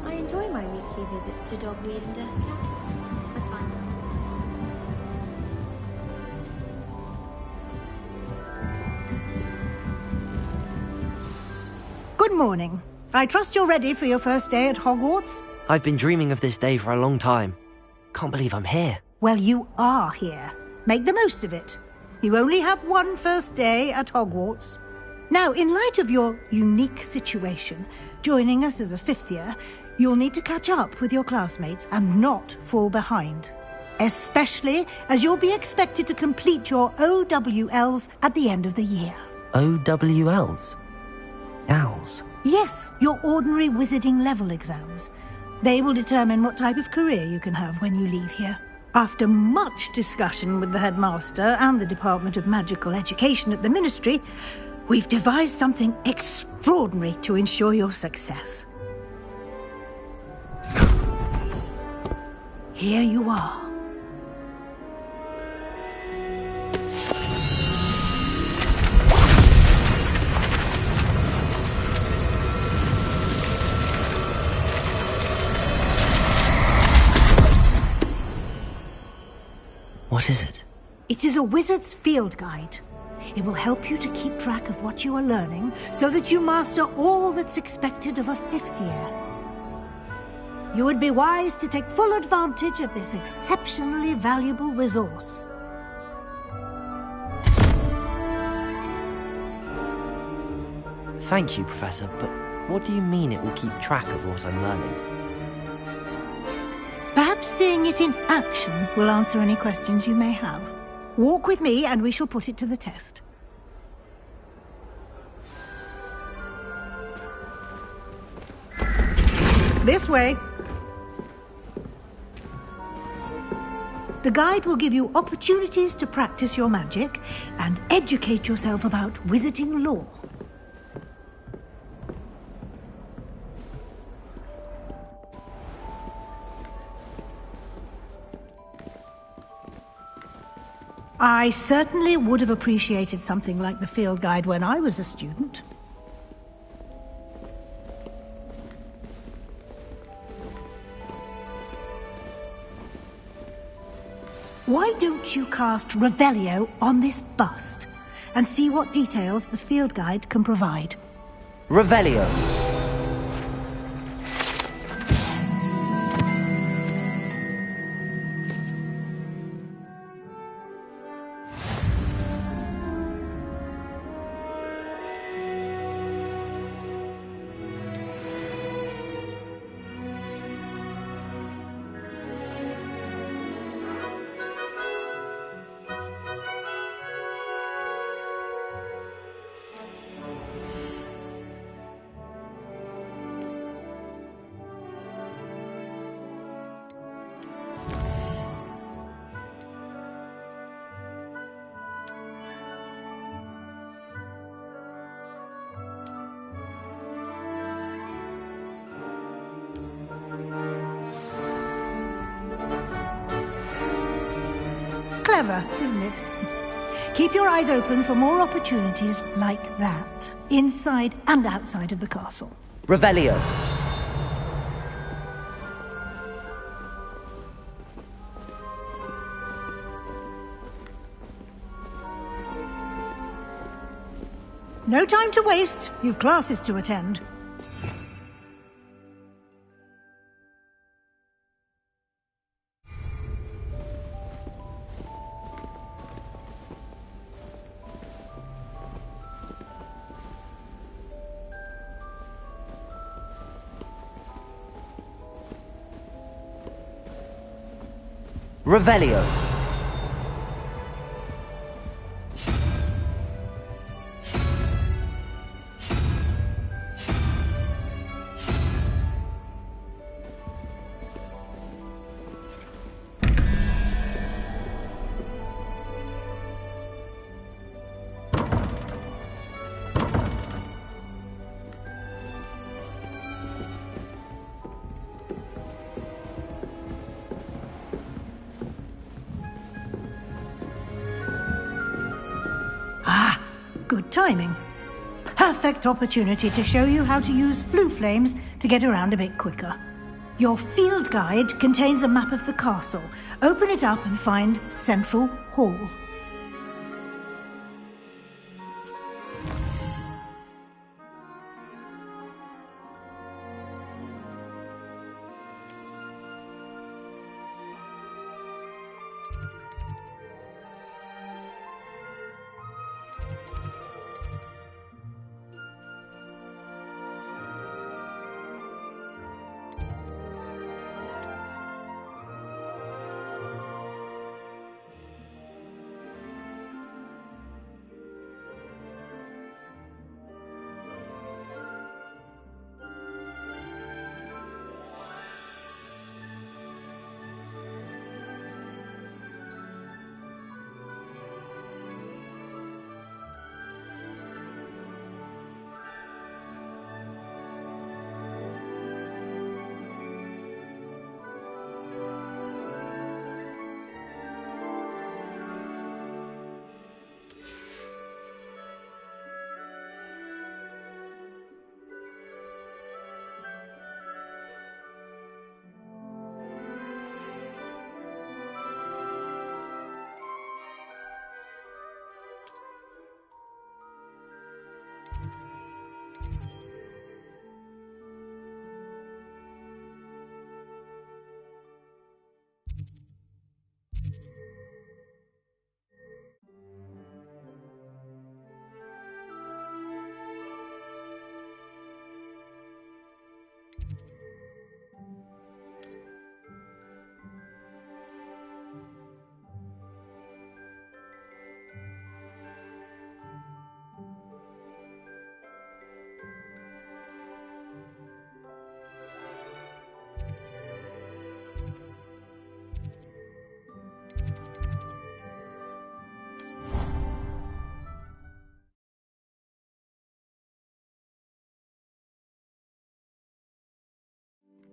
I enjoy my weekly visits to Dogweed and Deathcap. I find them. Good morning. I trust you're ready for your first day at Hogwarts? I've been dreaming of this day for a long time. Can't believe I'm here. Well, you are here. Make the most of it. You only have one first day at Hogwarts. Now, in light of your unique situation, joining us as a 5th year, you'll need to catch up with your classmates and not fall behind. Especially as you'll be expected to complete your OWLs at the end of the year. OWLs? Owls? Yes, your ordinary wizarding level exams. They will determine what type of career you can have when you leave here. After much discussion with the headmaster and the Department of Magical Education at the Ministry, we've devised something extraordinary to ensure your success. Here you are. What is it? It is a wizard's field guide. It will help you to keep track of what you are learning so that you master all that's expected of a 5th year. You would be wise to take full advantage of this exceptionally valuable resource. Thank you, Professor, but what do you mean it will keep track of what I'm learning? Perhaps seeing it in action will answer any questions you may have. Walk with me and we shall put it to the test. This way. The guide will give you opportunities to practice your magic and educate yourself about wizarding lore. I certainly would have appreciated something like the field guide when I was a student. Why don't you cast Revelio on this bust and see what details the field guide can provide? Revelio. Clever, isn't it? Keep your eyes open for more opportunities like that, inside and outside of the castle. Revelio. No time to waste. You've classes to attend. Revelio. Good timing. Perfect opportunity to show you how to use flue flames to get around a bit quicker. Your field guide contains a map of the castle. Open it up and find Central Hall.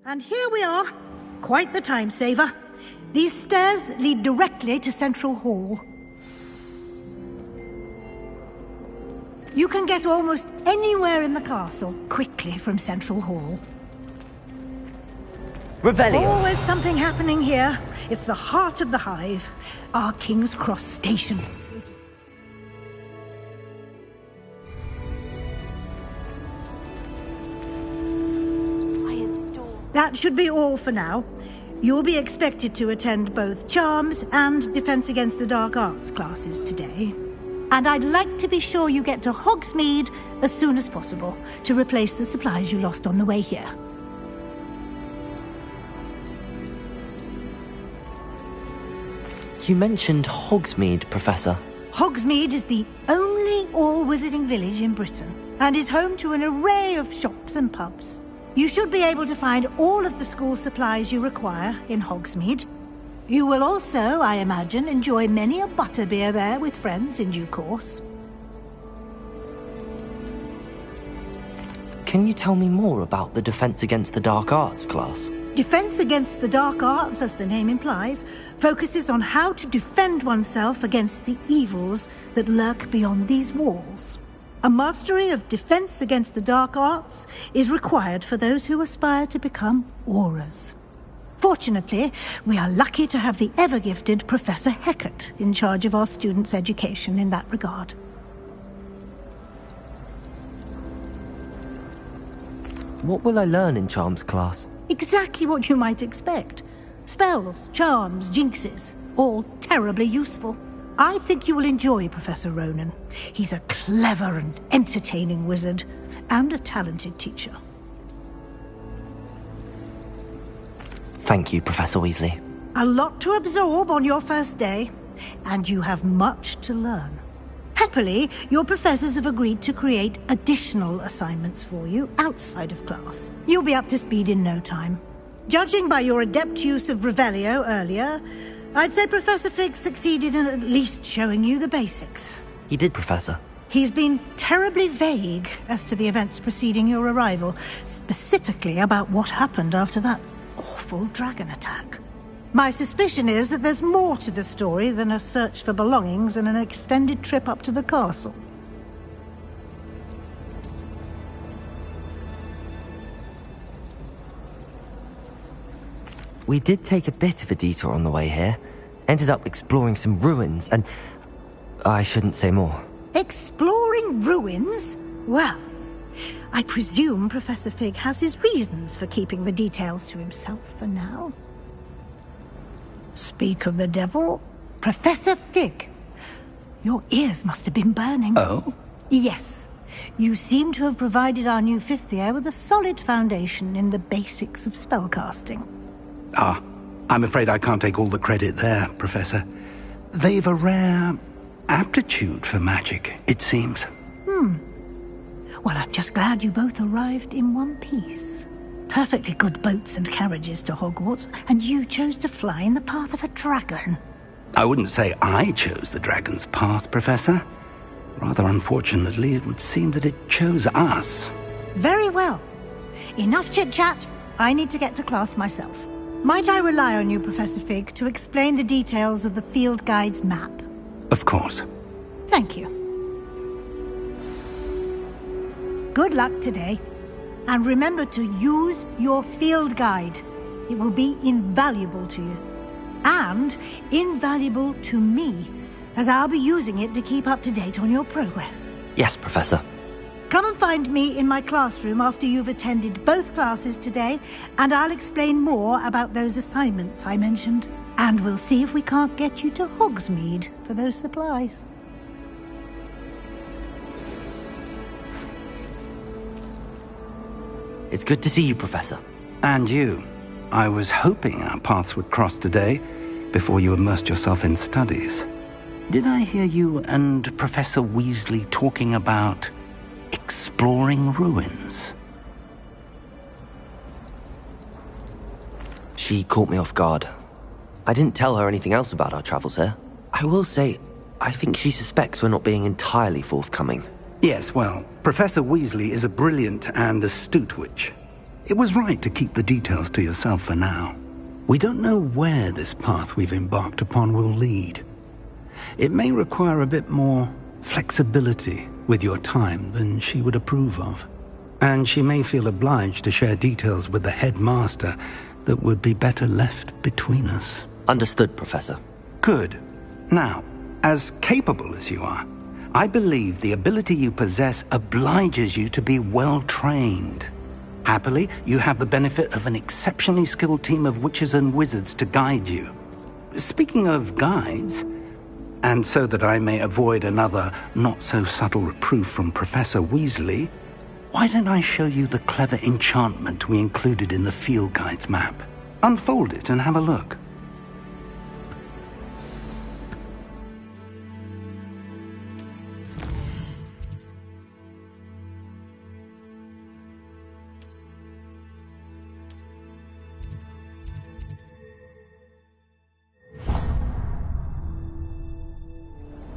And here we are. Quite the time saver. These stairs lead directly to Central Hall. You can get almost anywhere in the castle quickly from Central Hall. Revelio! Always something happening here. It's the heart of the Hive, our King's Cross station. That should be all for now. You'll be expected to attend both Charms and Defense Against the Dark Arts classes today. And I'd like to be sure you get to Hogsmeade as soon as possible to replace the supplies you lost on the way here. You mentioned Hogsmeade, Professor. Hogsmeade is the only all-wizarding village in Britain and is home to an array of shops and pubs. You should be able to find all of the school supplies you require in Hogsmeade. You will also, I imagine, enjoy many a butterbeer there with friends in due course. Can you tell me more about the Defense Against the Dark Arts class? Defense Against the Dark Arts, as the name implies, focuses on how to defend oneself against the evils that lurk beyond these walls. A mastery of Defense Against the Dark Arts is required for those who aspire to become Aurors. Fortunately, we are lucky to have the ever-gifted Professor Hecat in charge of our students' education in that regard. What will I learn in Charms class? Exactly what you might expect. Spells, charms, jinxes, all terribly useful. I think you will enjoy Professor Ronan. He's a clever and entertaining wizard, and a talented teacher. Thank you, Professor Weasley. A lot to absorb on your first day, and you have much to learn. Happily, your professors have agreed to create additional assignments for you outside of class. You'll be up to speed in no time. Judging by your adept use of Revelio earlier, I'd say Professor Fig succeeded in at least showing you the basics. He did, Professor. He's been terribly vague as to the events preceding your arrival, specifically about what happened after that awful dragon attack. My suspicion is that there's more to the story than a search for belongings and an extended trip up to the castle. We did take a bit of a detour on the way here. Ended up exploring some ruins and... I shouldn't say more. Exploring ruins? Well, I presume Professor Fig has his reasons for keeping the details to himself for now. Speak of the devil, Professor Fig. Your ears must have been burning. Oh? Yes. You seem to have provided our new fifth year with a solid foundation in the basics of spellcasting. Ah, I'm afraid I can't take all the credit there, Professor. They've a rare aptitude for magic, it seems. Well, I'm just glad you both arrived in one piece. Perfectly good boats and carriages to Hogwarts, and you chose to fly in the path of a dragon. I wouldn't say I chose the dragon's path, Professor. Rather unfortunately, it would seem that it chose us. Very well. Enough chit-chat. I need to get to class myself. Might I rely on you, Professor Fig, to explain the details of the field guide's map? Of course. Thank you. Good luck today. And remember to use your field guide. It will be invaluable to you. And invaluable to me, as I'll be using it to keep up to date on your progress. Yes, Professor. Come and find me in my classroom after you've attended both classes today, and I'll explain more about those assignments I mentioned. And we'll see if we can't get you to Hogsmeade for those supplies. It's good to see you, Professor. And you. I was hoping our paths would cross today, before you immersed yourself in studies. Did I hear you and Professor Weasley talking about exploring ruins? She caught me off guard. I didn't tell her anything else about our travels here. I will say, I think she suspects we're not being entirely forthcoming. Yes, well, Professor Weasley is a brilliant and astute witch. It was right to keep the details to yourself for now. We don't know where this path we've embarked upon will lead. It may require a bit more flexibility with your time than she would approve of. And she may feel obliged to share details with the headmaster that would be better left between us. Understood, Professor. Good. Now, as capable as you are, I believe the ability you possess obliges you to be well trained. Happily, you have the benefit of an exceptionally skilled team of witches and wizards to guide you. Speaking of guides, and so that I may avoid another not-so-subtle reproof from Professor Weasley, why don't I show you the clever enchantment we included in the field guide's map? Unfold it and have a look.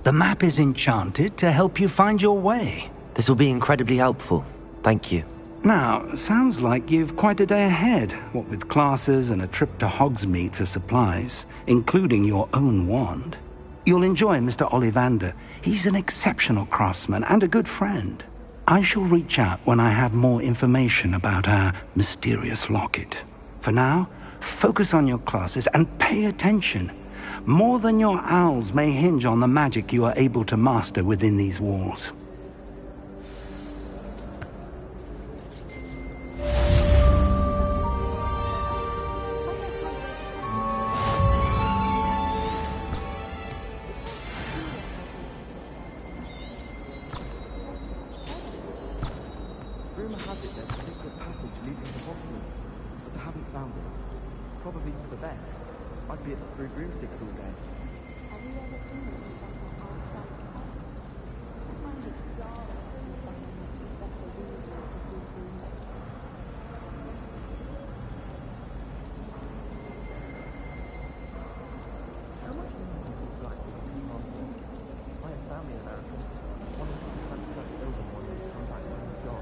The map is enchanted to help you find your way. This will be incredibly helpful. Thank you. Now, sounds like you've quite a day ahead, what with classes and a trip to Hogsmeade for supplies, including your own wand. You'll enjoy Mr. Ollivander. He's an exceptional craftsman and a good friend. I shall reach out when I have more information about our mysterious locket. For now, focus on your classes and pay attention. More than your owls may hinge on the magic you are able to master within these walls. Rumor has it there's a secret passage leading to Hogwarts, but I haven't found it. Probably for the best. I'd be at the Three Broomsticks all day. Have you ever seen it in something else like that? I find it bizarre that someone would Professor Weasley to do things. How much do you think it's like to be passport? I have family in America. One of them transferred over one and come back from the job.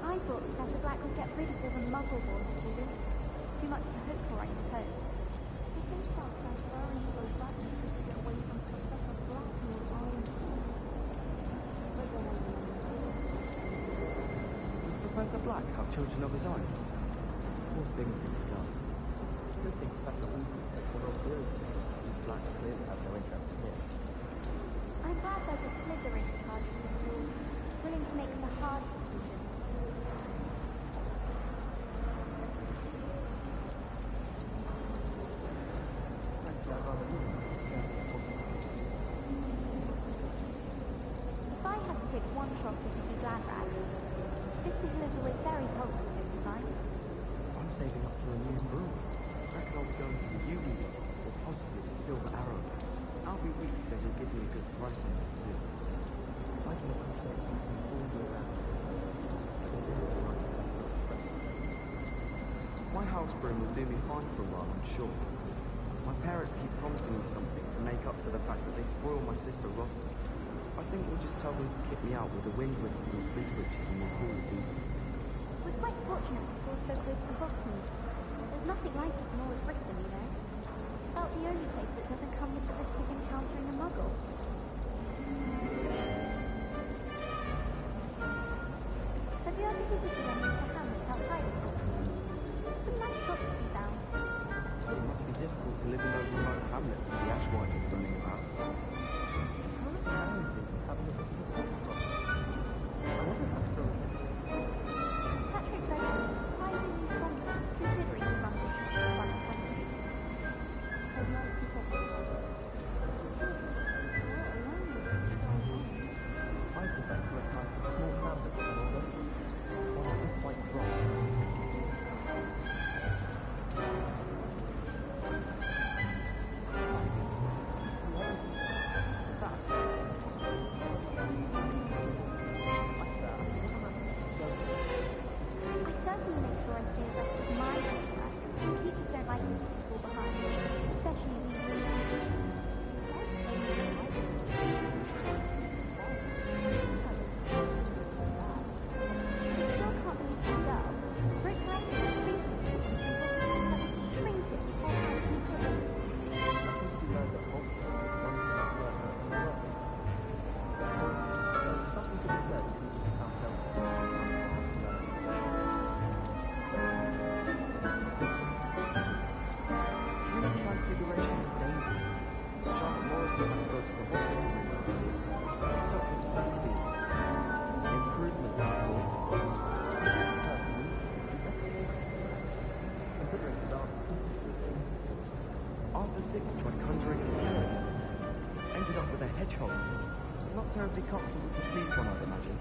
I thought Professor Black would get rid of all the muggle-born students. Too much to hope for, I suppose. If they start transferring all those black students to get away from Professor Black and all Does Professor Black have children of his own? Poor thing with his gun. Good thing Professor Weasley takes one of those these blacks clearly have no interest in him. I'm glad there's a Slytherin in charge of the school, willing to make the hard decisions. If I had to pick one shop to be glad at, this Hill is always very helpful this time. I'm saving up for a new broom. I reckon I'll be going to the Uni or possibly the Silver Arrow. Albie Weeks says he'll give me a good price on it too. I can appreciate something all year round. My house broom will do me fine for a while, I'm sure. My parents keep promising me something to make up for the fact that they spoil my sister rotten. I think we'll just tell them to kick me out with the wind wizards and fleet witches and we'll call it even. We're quite fortunate to feel so close to Hogsmeade. There's nothing like it in all of Bristol, you know. It's about the only place that doesn't come with the risk of encountering a muggle. Have you ever visited any of the hamlets outside of Hogsmeade? Some nice shops to be found. It must be difficult to live in those remote hamlets with the Ashwinders running about. How are the Parenses having a bit of a cold. Not terribly comfortable to sleep on, I'd imagine.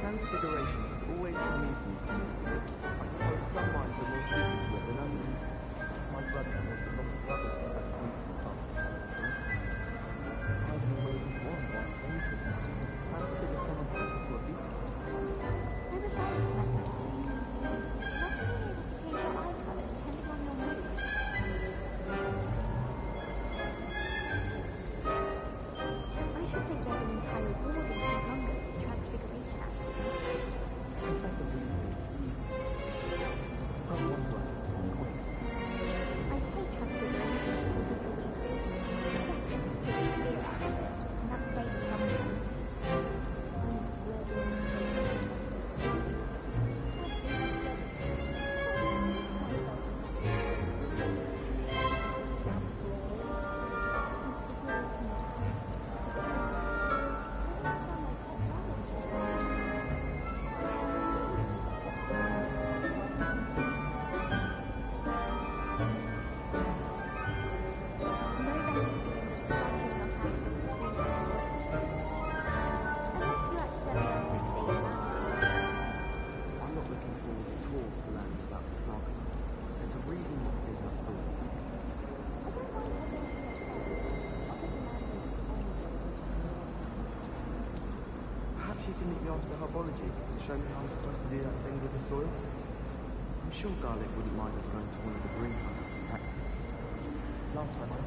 Transfiguration has always amused me to me. I suppose some minds are more suited to it than others. My brother was the lost brother of that week of time. I don't know whether one that ancient transfigure someone else into a beast. They were very clever. Not being able to change your eye colour depending on your mood. I should think there's an entire ward in Hogwarts for transfiguration activity. I hate transfiguration because it just takes the fear out of it, and that's maybe something. I'm not looking forward at all to learning about the saga. There's a reason what gave us thought. Perhaps you can meet me after herbology and show me how I'm supposed to do that thing with the soil. I'm sure Garlic wouldn't mind us going to one of the greenhouses to practice. Last time I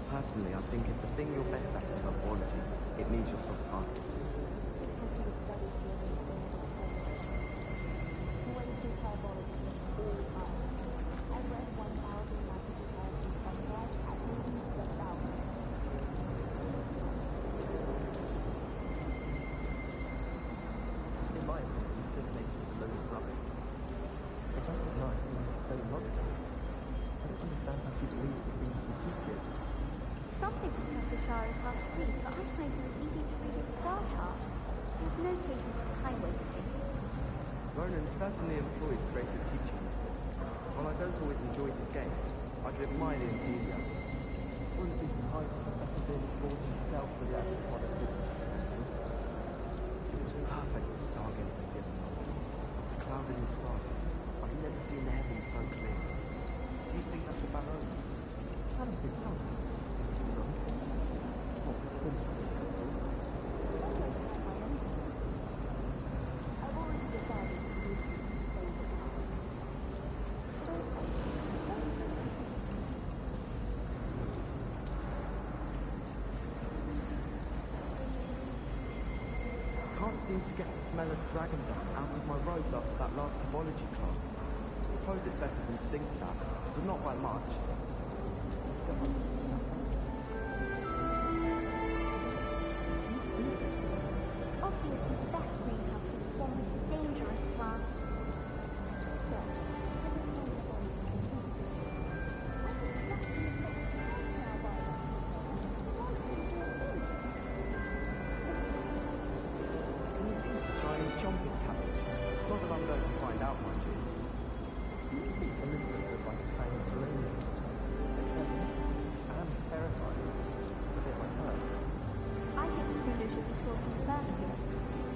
Personally, I think if the thing you're best at is herbology, it means you're soft-hearted. In my opinion, it just makes it loads of rubbish. It doesn't nice and it's so logical. I don't understand how people leave the things you teach it. Some think Professor Shah is hard to read, but I find him easy to read his star chart. He has no patience for time wasting. Ronan certainly employs creative teaching methods. While I don't always enjoy his games, I can admire the enthusiasm. Wouldn't be surprised if Professor Bean thought himself with that product. It was perfect for stargazing given us. A cloud in the sky. I've never seen the heavens so clear. Do you think that's a bad omen? I don't think so. Can't seem to get the smell of dragon dust out of my robes after that last herbology class. Suppose it's better than stink sap, but not by much. Obviously, the best greenhouse is one with dangerous plants. Chinese chomping cabbage. Not that I'm going to find out, mind you. Elizabeth was like a tiny balloon. I'm terrified. A bit like her. I think the studio should be talking first here.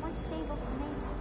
Why stave off the neighbour?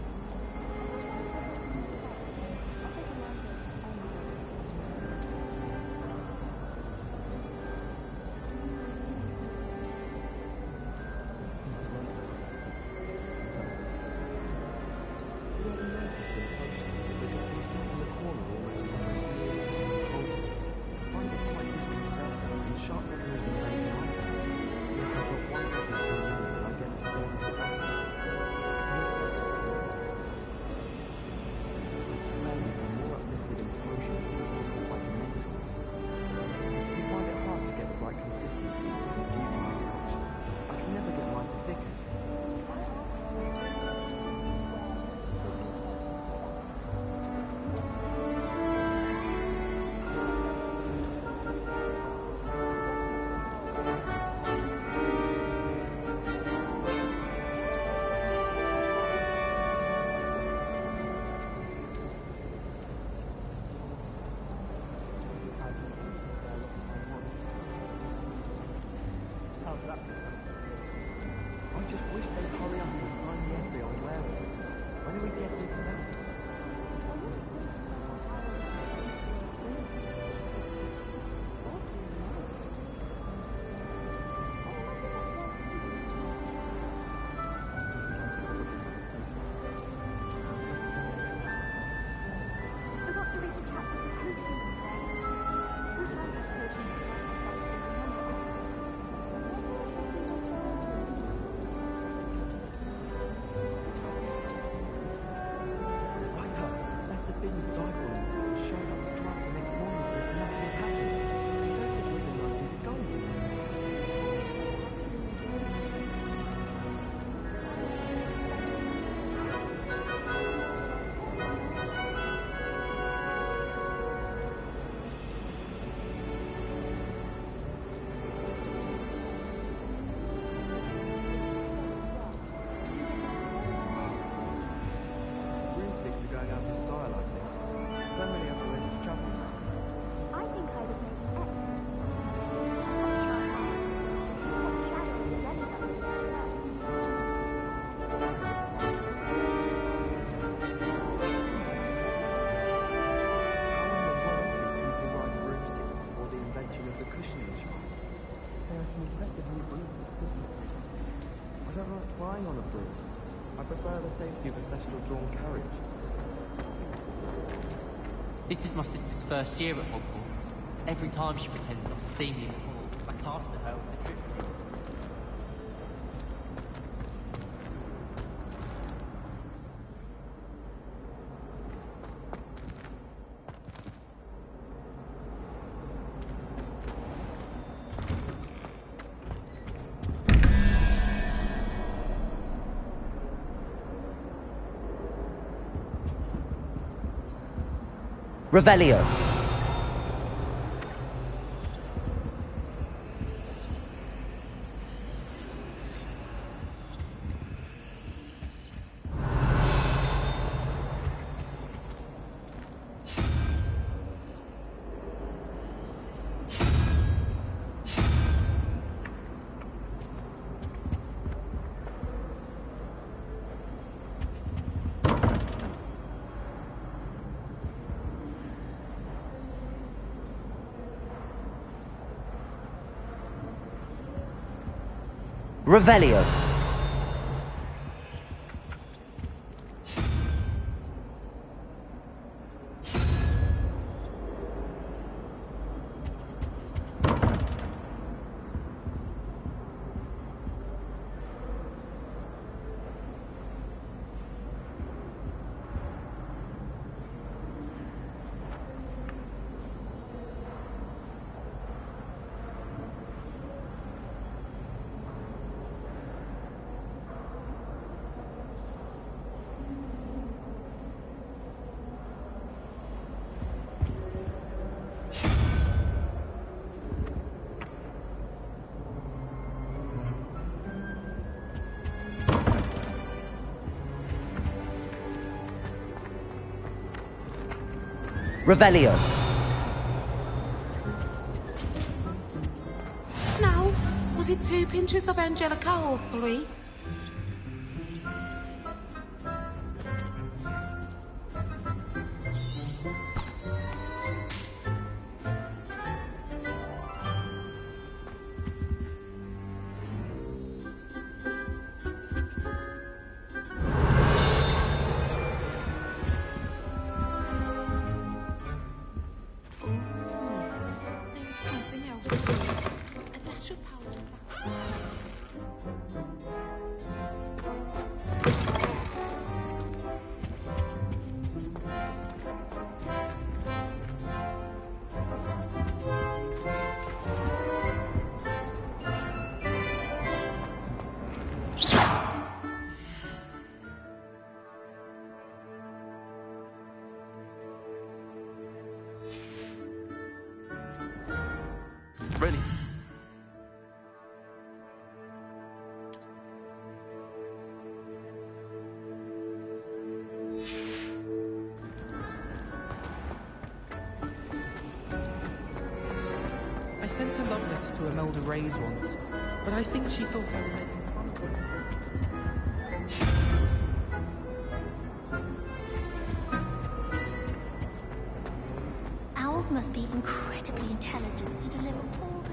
flying on a broom. I prefer the safety of a special-drawn carriage. This is my sister's first year at Hogwarts. Every time she pretends not to see me in the hall, I cast at her with a trick. Revelio. Revelio. Revelio. Now, was it 2 pinches of Angelica or 3? Really? I sent a love letter to Imelda Reyes once, but I think she thought I was making fun of her. Owls must be incredibly intelligent to deliver all the...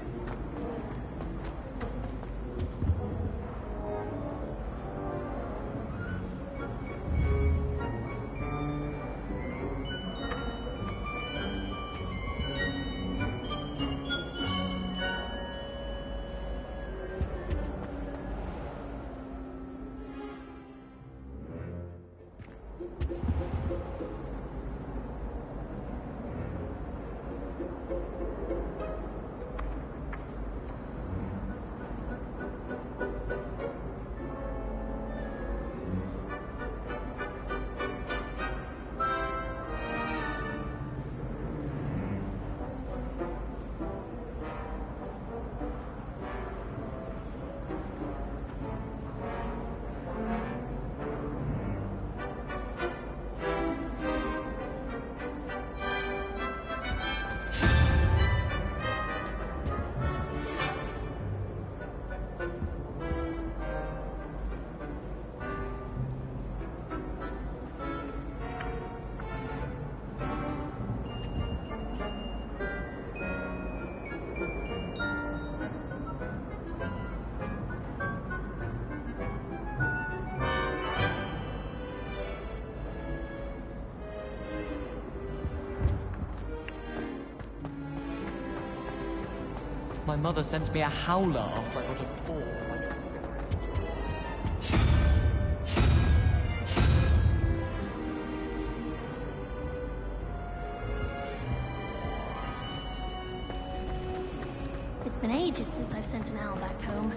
My mother sent me a howler after I got a paw. It's been ages since I've sent an owl back home.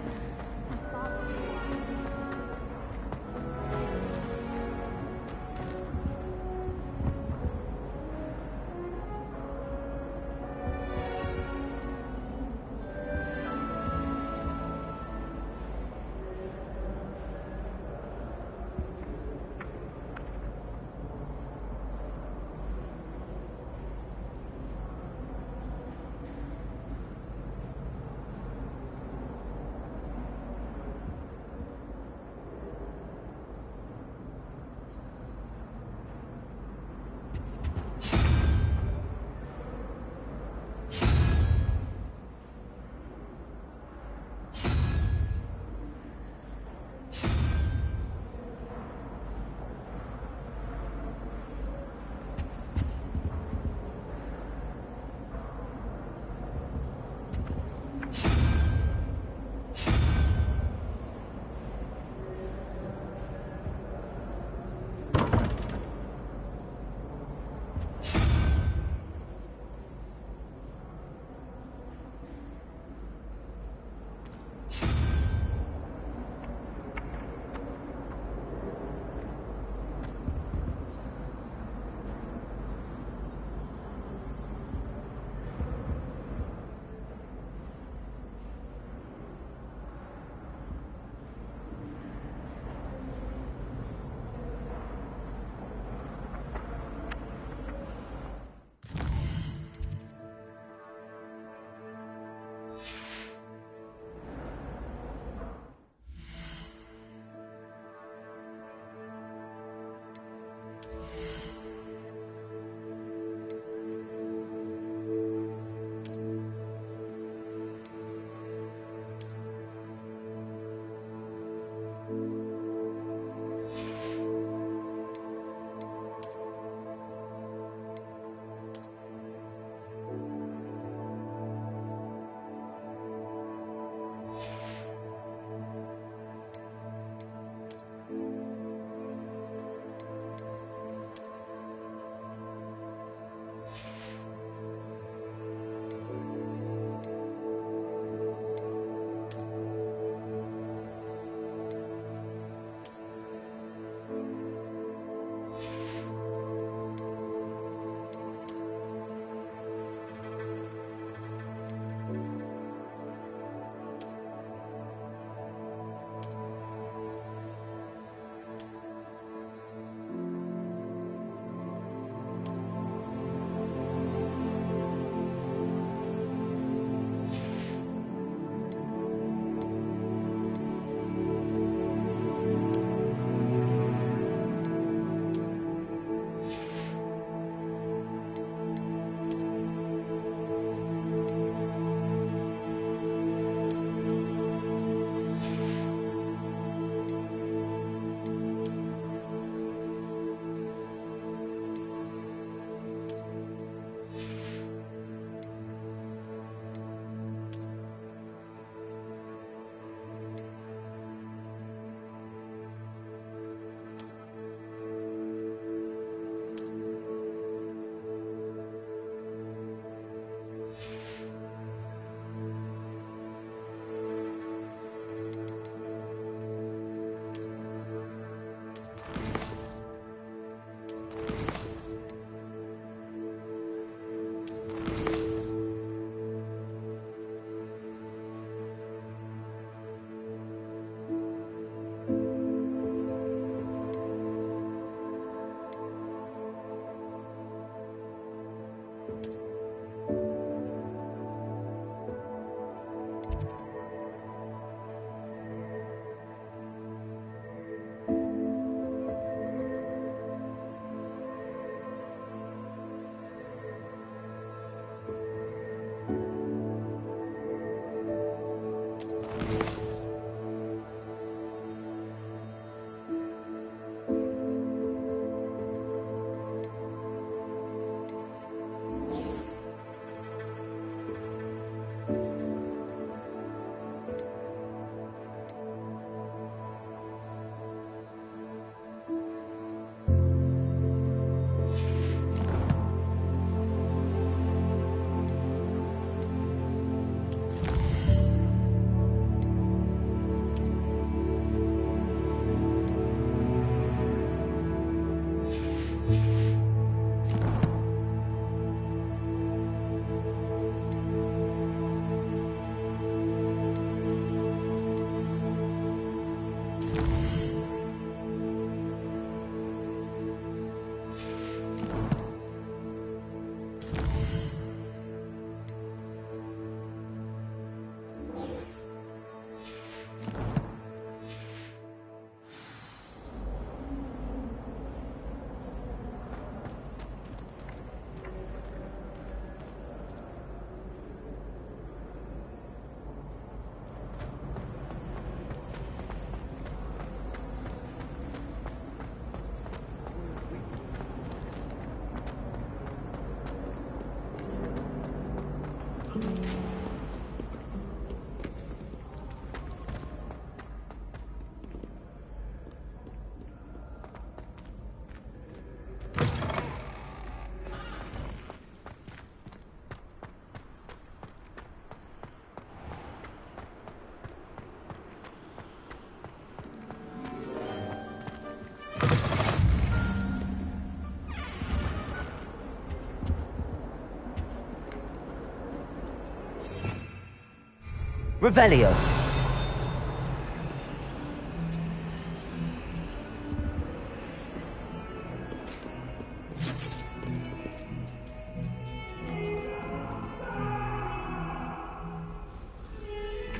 Revelio.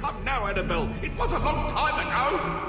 Come now, Annabelle. It was a long time ago.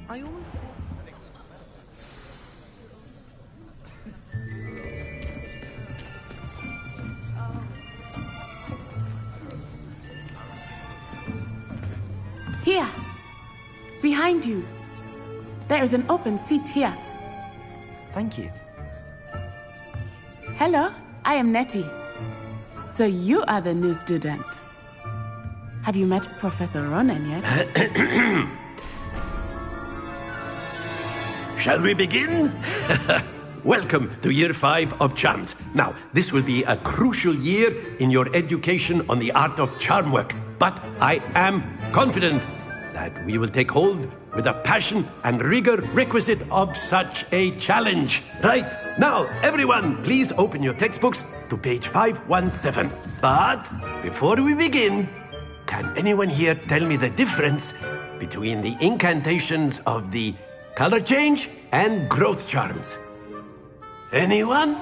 I always... Here. Behind you. There is an open seat here. Thank you. Hello, I am Nettie. So you are the new student. Have you met Professor Ronan yet? Shall we begin? Welcome to Year 5 of Charms. Now, this will be a crucial year in your education on the art of charm work. But I am confident that we will take hold with the passion and rigor requisite of such a challenge. Right, now, everyone, please open your textbooks to page 517. But before we begin, can anyone here tell me the difference between the incantations of the color change and growth charms? Anyone?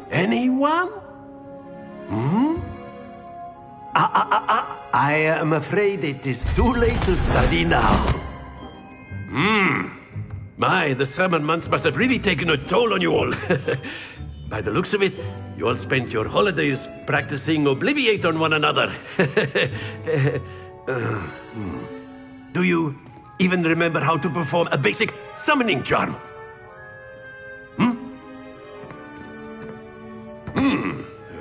Anyone? I am afraid it is too late to study now. My, the summer months must have really taken a toll on you all. By the looks of it, you all spent your holidays practicing Obliviate on one another. Do you even remember how to perform a basic summoning charm?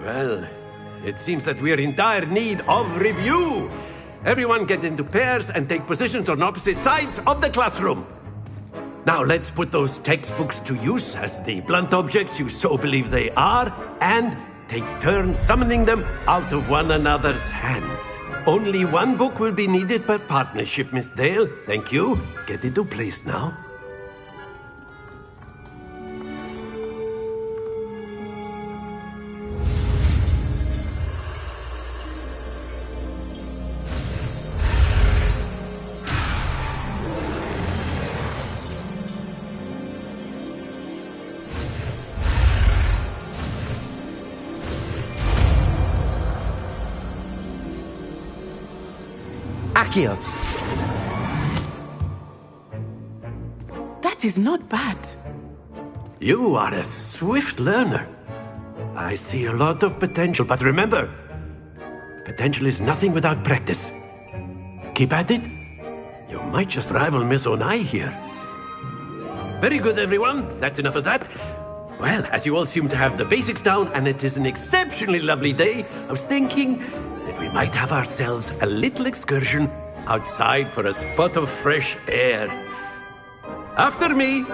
Well, it seems that we are in dire need of review. Everyone get into pairs and take positions on opposite sides of the classroom. Now let's put those textbooks to use as the blunt objects you so believe they are, and take turns summoning them out of one another's hands. Only one book will be needed per partnership, Miss Dale. Thank you. Get into place now. Accio. That is not bad. You are a swift learner. I see a lot of potential, but remember, potential is nothing without practice. Keep at it. You might just rival Miss Onai here. Very good, everyone. That's enough of that. Well, as you all seem to have the basics down, and it is an exceptionally lovely day, I was thinking that we might have ourselves a little excursion outside for a spot of fresh air. After me.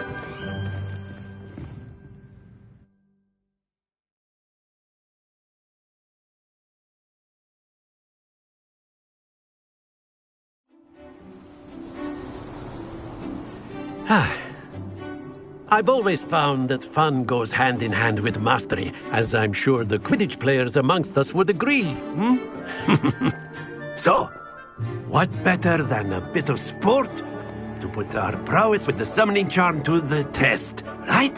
I've always found that fun goes hand in hand with mastery, as I'm sure the Quidditch players amongst us would agree. So, what better than a bit of sport to put our prowess with the summoning charm to the test, right?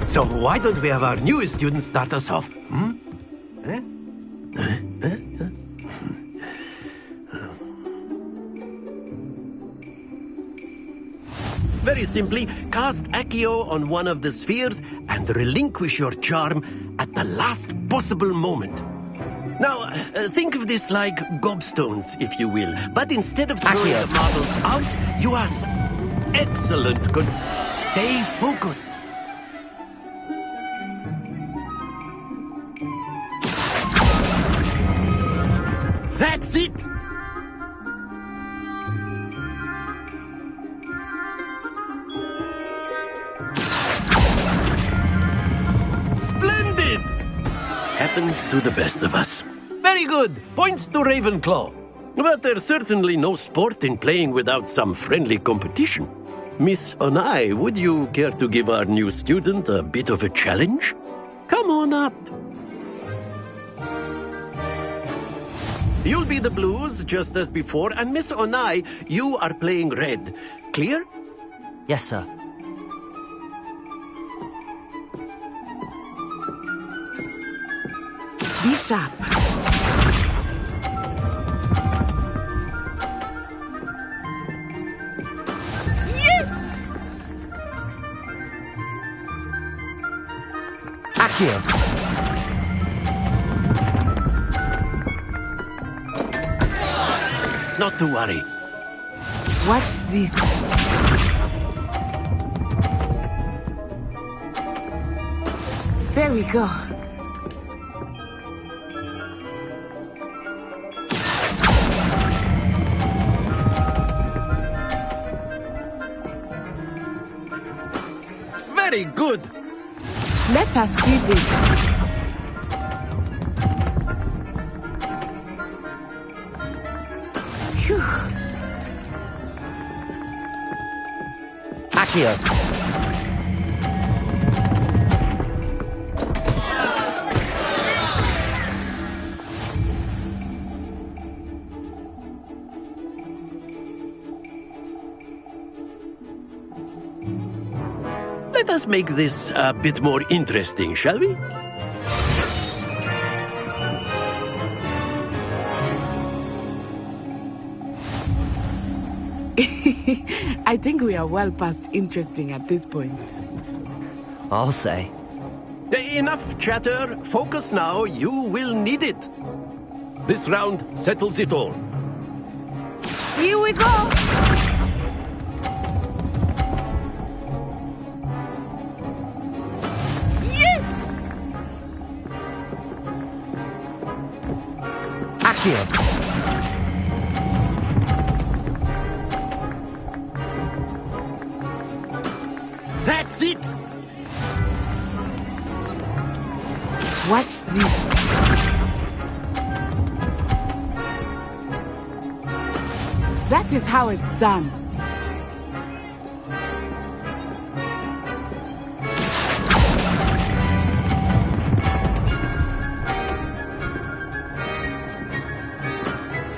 So why don't we have our newest student start us off? Very simply, cast Accio on one of the spheres and relinquish your charm at the last possible moment. Now, think of this like gobstones, if you will. But instead of throwing the marbles out, you are... Excellent. Good. Stay focused. That's it! Splendid! Happens to the best of us. Very good. Points to Ravenclaw. But there's certainly no sport in playing without some friendly competition. Miss Onai, would you care to give our new student a bit of a challenge? Come on up. You'll be the blues, just as before, and Miss Onai, you are playing red. Clear? Yes, sir. Be sharp. Yes! Accio. Not to worry. Watch this. There we go. Very good. Let us see this. Phew. Accio. Let us make this a bit more interesting, shall we? I think we are well past interesting at this point. I'll say. Enough chatter. Focus now. You will need it. This round settles it all. Here we go. Accio. That's it! Watch this. That is how it's done.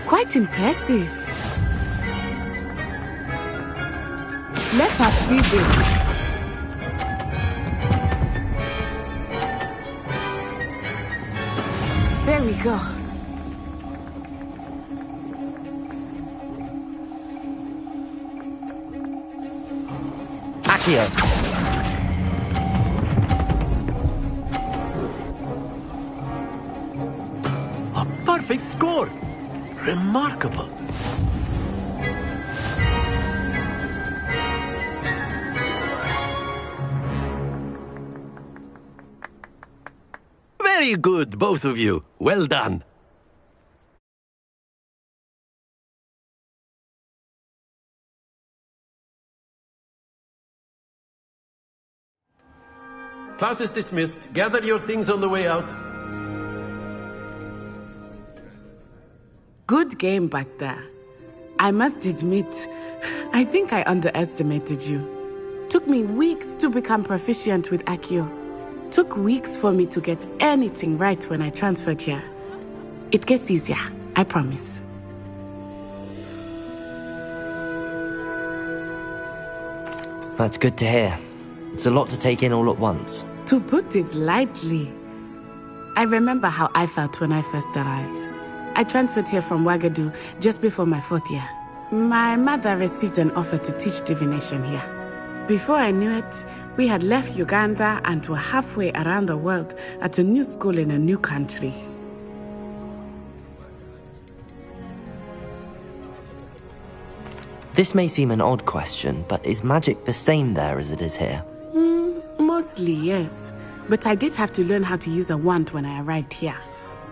Quite impressive. Let us see this. There we go. Accio. A perfect score. Remarkable. Very good, both of you. Well done. Class is dismissed. Gather your things on the way out. Good game back there. I must admit, I think I underestimated you. Took me weeks to become proficient with Accio. Took weeks for me to get anything right when I transferred here. It gets easier, I promise. That's good to hear. It's a lot to take in all at once. To put it lightly, I remember how I felt when I first arrived. I transferred here from Wagadu just before my 4th year. My mother received an offer to teach divination here. Before I knew it, we had left Uganda and were halfway around the world at a new school in a new country. This may seem an odd question, but is magic the same there as it is here? Mostly, yes. But I did have to learn how to use a wand when I arrived here.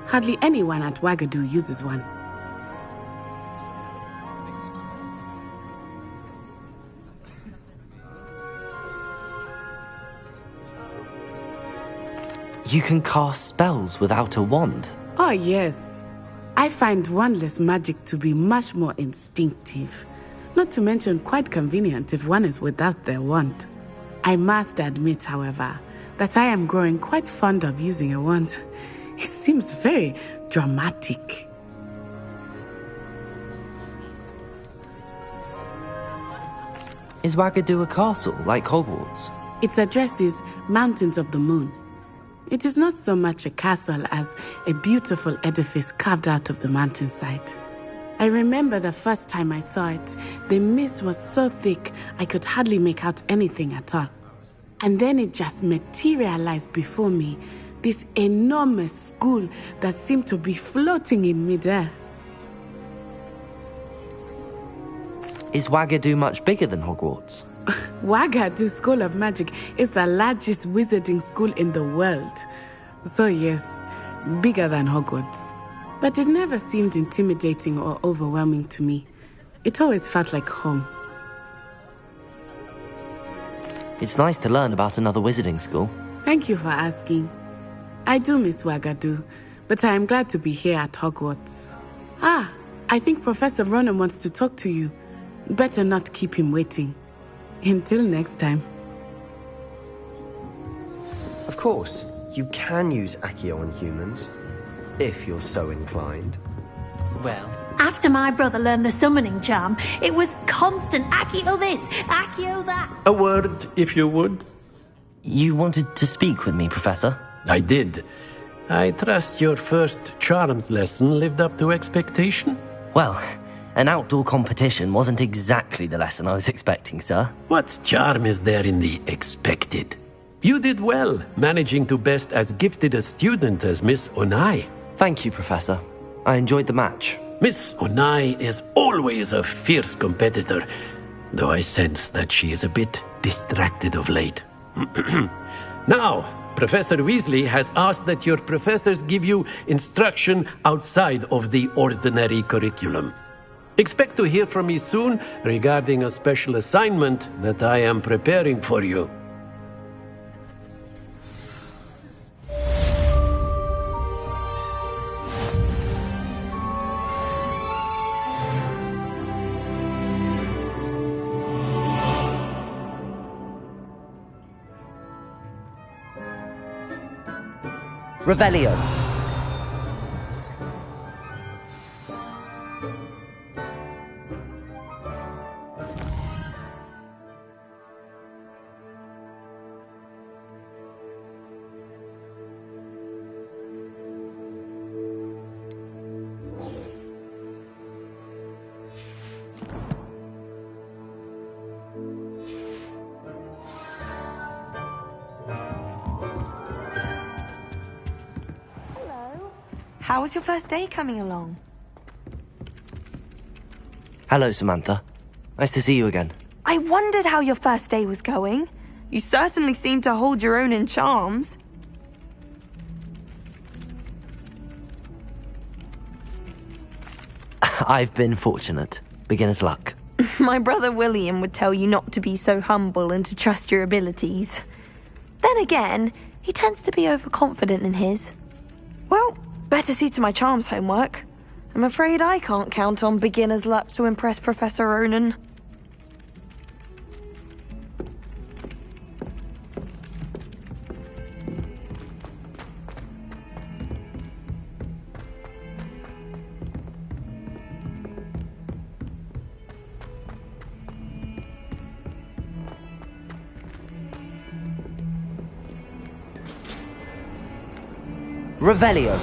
Hardly anyone at Wagadu uses one. You can cast spells without a wand? Oh, yes. I find wandless magic to be much more instinctive. Not to mention quite convenient if one is without their wand. I must admit, however, that I am growing quite fond of using a wand. It seems very dramatic. Is Wagadu a castle, like Hogwarts? Its address is Mountains of the Moon. It is not so much a castle as a beautiful edifice carved out of the mountainside. I remember the first time I saw it, the mist was so thick I could hardly make out anything at all. And then it just materialized before me, this enormous school that seemed to be floating in midair. Is Wagadu much bigger than Hogwarts? Wagadu School of Magic is the largest wizarding school in the world. So yes, bigger than Hogwarts. But it never seemed intimidating or overwhelming to me. It always felt like home. It's nice to learn about another wizarding school. Thank you for asking. I do miss Wagadu, but I am glad to be here at Hogwarts. Ah, I think Professor Ronan wants to talk to you. Better not keep him waiting. Until next time. Of course, you can use Accio on humans, if you're so inclined. Well, After my brother learned the summoning charm, it was constant Accio this, Accio that. A word, if you would. You wanted to speak with me, Professor? I did. I trust your first charms lesson lived up to expectation? Well, an outdoor competition wasn't exactly the lesson I was expecting, sir. What charm is there in the expected? You did well, managing to best as gifted a student as Miss Onai. Thank you, Professor. I enjoyed the match. Miss Onai is always a fierce competitor, though I sense that she is a bit distracted of late. Now, Professor Weasley has asked that your professors give you instruction outside of the ordinary curriculum. Expect to hear from me soon regarding a special assignment that I am preparing for you. Revelio. How was your first day coming along? Hello, Samantha. Nice to see you again. I wondered how your first day was going. You certainly seem to hold your own in charms. I've been fortunate. Beginner's luck. My brother William would tell you not to be so humble and to trust your abilities. Then again, he tends to be overconfident in his. Well, better see to my charms homework. I'm afraid I can't count on beginner's luck to impress Professor Ronan. Revelio.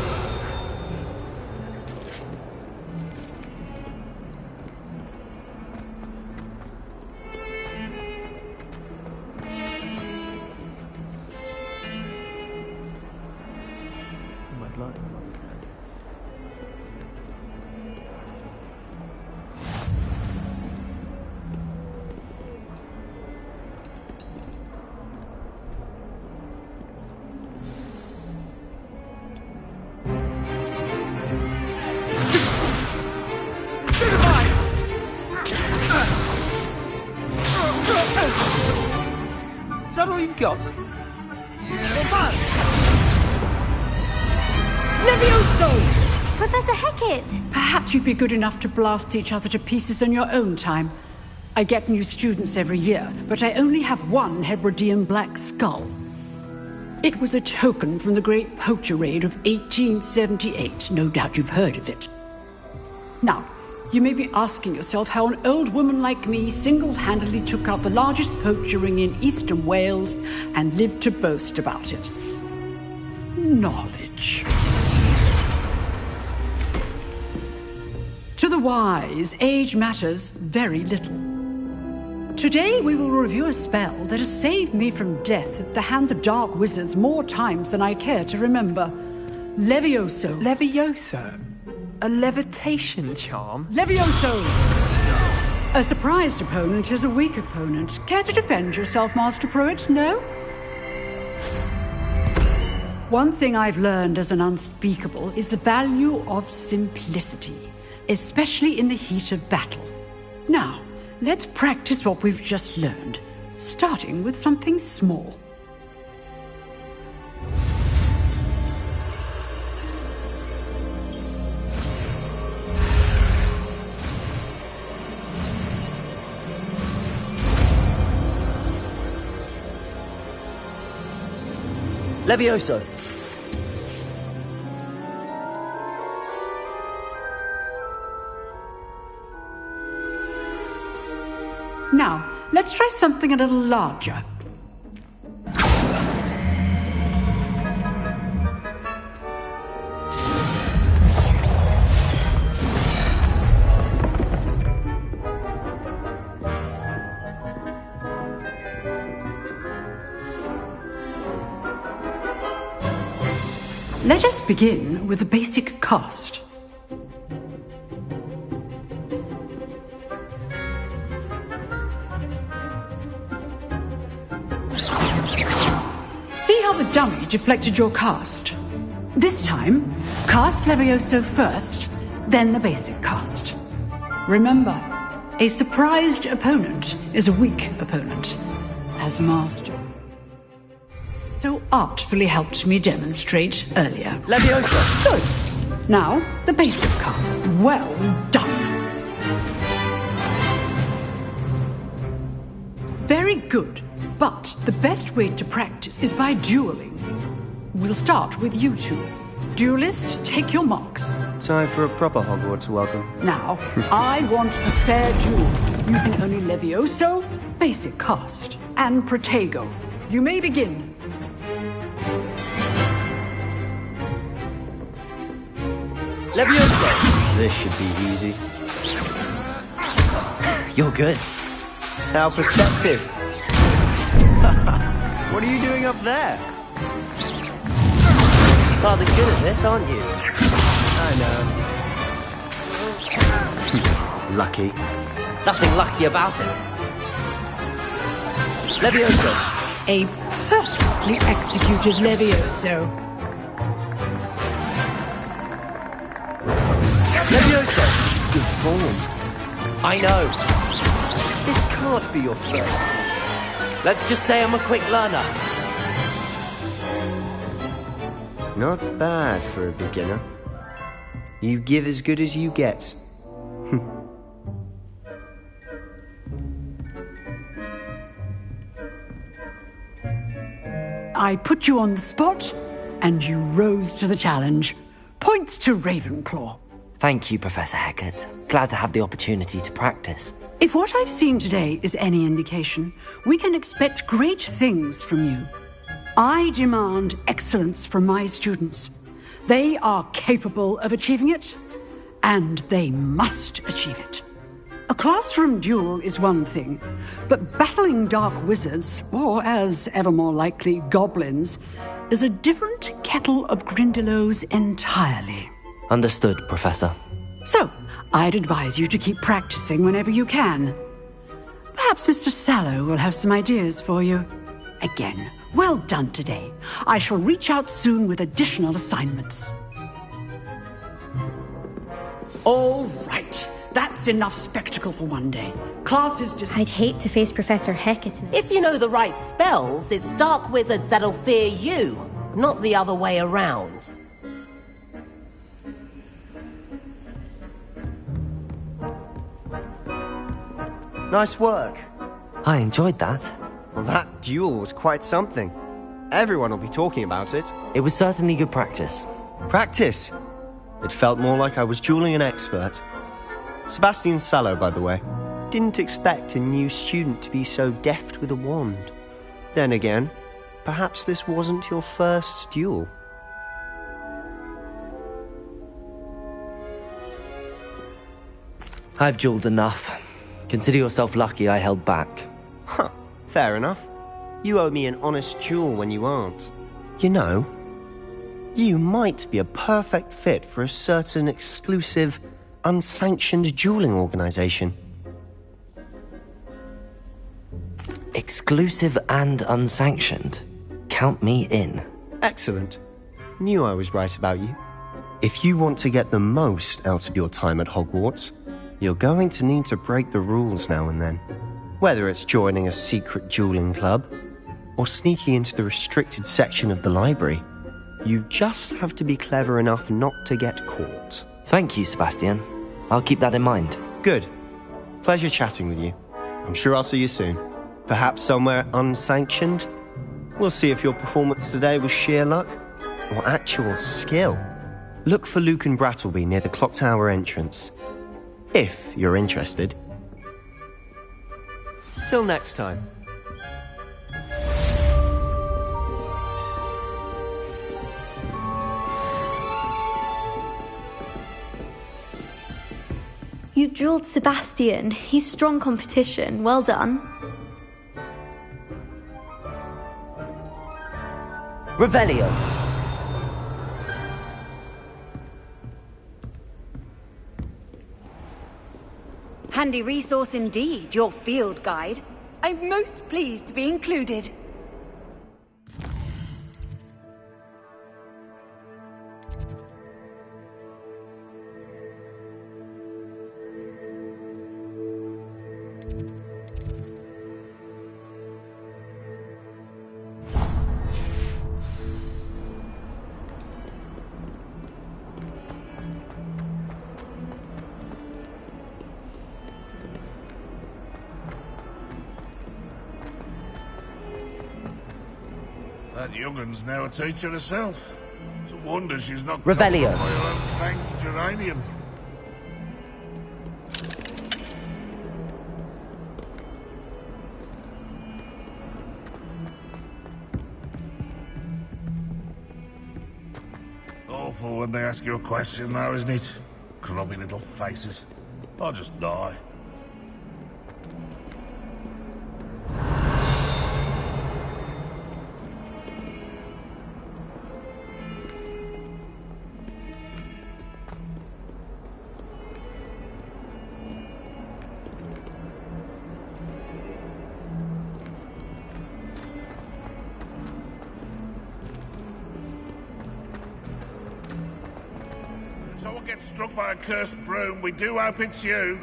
Is that all you've got? Levioso! Professor Hecat! Perhaps you'd be good enough to blast each other to pieces on your own time. I get new students every year, but I only have one Hebridean black skull. It was a token from the Great Poacher Raid of 1878. No doubt you've heard of it. Now, you may be asking yourself how an old woman like me single-handedly took out the largest poacher ring in eastern Wales and lived to boast about it. Knowledge. To the wise, age matters very little. Today we will review a spell that has saved me from death at the hands of dark wizards more times than I care to remember. Levioso. Levioso? A levitation charm? Levioso! A surprised opponent is a weak opponent. Care to defend yourself, Master Pruitt? No? One thing I've learned as an unspeakable is the value of simplicity, especially in the heat of battle. Now, let's practice what we've just learned, starting with something small. Levioso! Now, let's try something a little larger. Let us begin with the basic cast. See how the dummy deflected your cast? This time, cast Levioso first, then the basic cast. Remember, a surprised opponent is a weak opponent, as Master so artfully helped me demonstrate earlier. Levioso! Good. Now, the basic cast. Well done. Very good. But the best way to practice is by dueling. We'll start with you two. Duelists, take your marks. Time for a proper Hogwarts welcome. Now, I want a fair duel, using only Levioso, basic cast, and Protego. You may begin. Levioso! This should be easy. You're good. How perceptive. What are you doing up there? Rather good at this, aren't you? I know. Lucky. Nothing lucky about it. Levioso! A perfectly executed Levioso. Levioso! Good form. I know. This can't be your first. Let's just say I'm a quick learner. Not bad for a beginner. You give as good as you get. I put you on the spot, and you rose to the challenge. Points to Ravenclaw. Thank you, Professor Hecat. Glad to have the opportunity to practice. If what I've seen today is any indication, we can expect great things from you. I demand excellence from my students. They are capable of achieving it, and they must achieve it. A classroom duel is one thing, but battling dark wizards, or as ever more likely, goblins, is a different kettle of Grindylows entirely. Understood, Professor. So, I'd advise you to keep practicing whenever you can. Perhaps Mr. Sallow will have some ideas for you. Again, well done today. I shall reach out soon with additional assignments. All right. That's enough spectacle for one day. Class is just... I'd hate to face Professor Hecat in it. If you know the right spells, it's dark wizards that'll fear you, not the other way around. Nice work. I enjoyed that. Well, that duel was quite something. Everyone will be talking about it. It was certainly good practice. Practice? It felt more like I was dueling an expert. Sebastian Sallow, by the way. Didn't expect a new student to be so deft with a wand. Then again, perhaps this wasn't your first duel. I've dueled enough. Consider yourself lucky I held back. Huh, fair enough. You owe me an honest duel when you aren't. You know, you might be a perfect fit for a certain exclusive, unsanctioned dueling organization. Exclusive and unsanctioned? Count me in. Excellent. Knew I was right about you. If you want to get the most out of your time at Hogwarts, you're going to need to break the rules now and then. Whether it's joining a secret dueling club, or sneaking into the restricted section of the library, you just have to be clever enough not to get caught. Thank you, Sebastian. I'll keep that in mind. Good. Pleasure chatting with you. I'm sure I'll see you soon. Perhaps somewhere unsanctioned? We'll see if your performance today was sheer luck or actual skill. Look for Luke and Brattleby near the clock tower entrance. If you're interested. Till next time. You dueled Sebastian. He's strong competition. Well done. Revelio. Handy resource indeed, your field guide. I'm most pleased to be included. That young'un's now a teacher herself. It's a wonder she's not Revelio. by her own fanged geranium. Awful when they ask you a question now, isn't it? Grubby little faces. I'll just die. Someone gets struck by a cursed broom, we do hope it's you.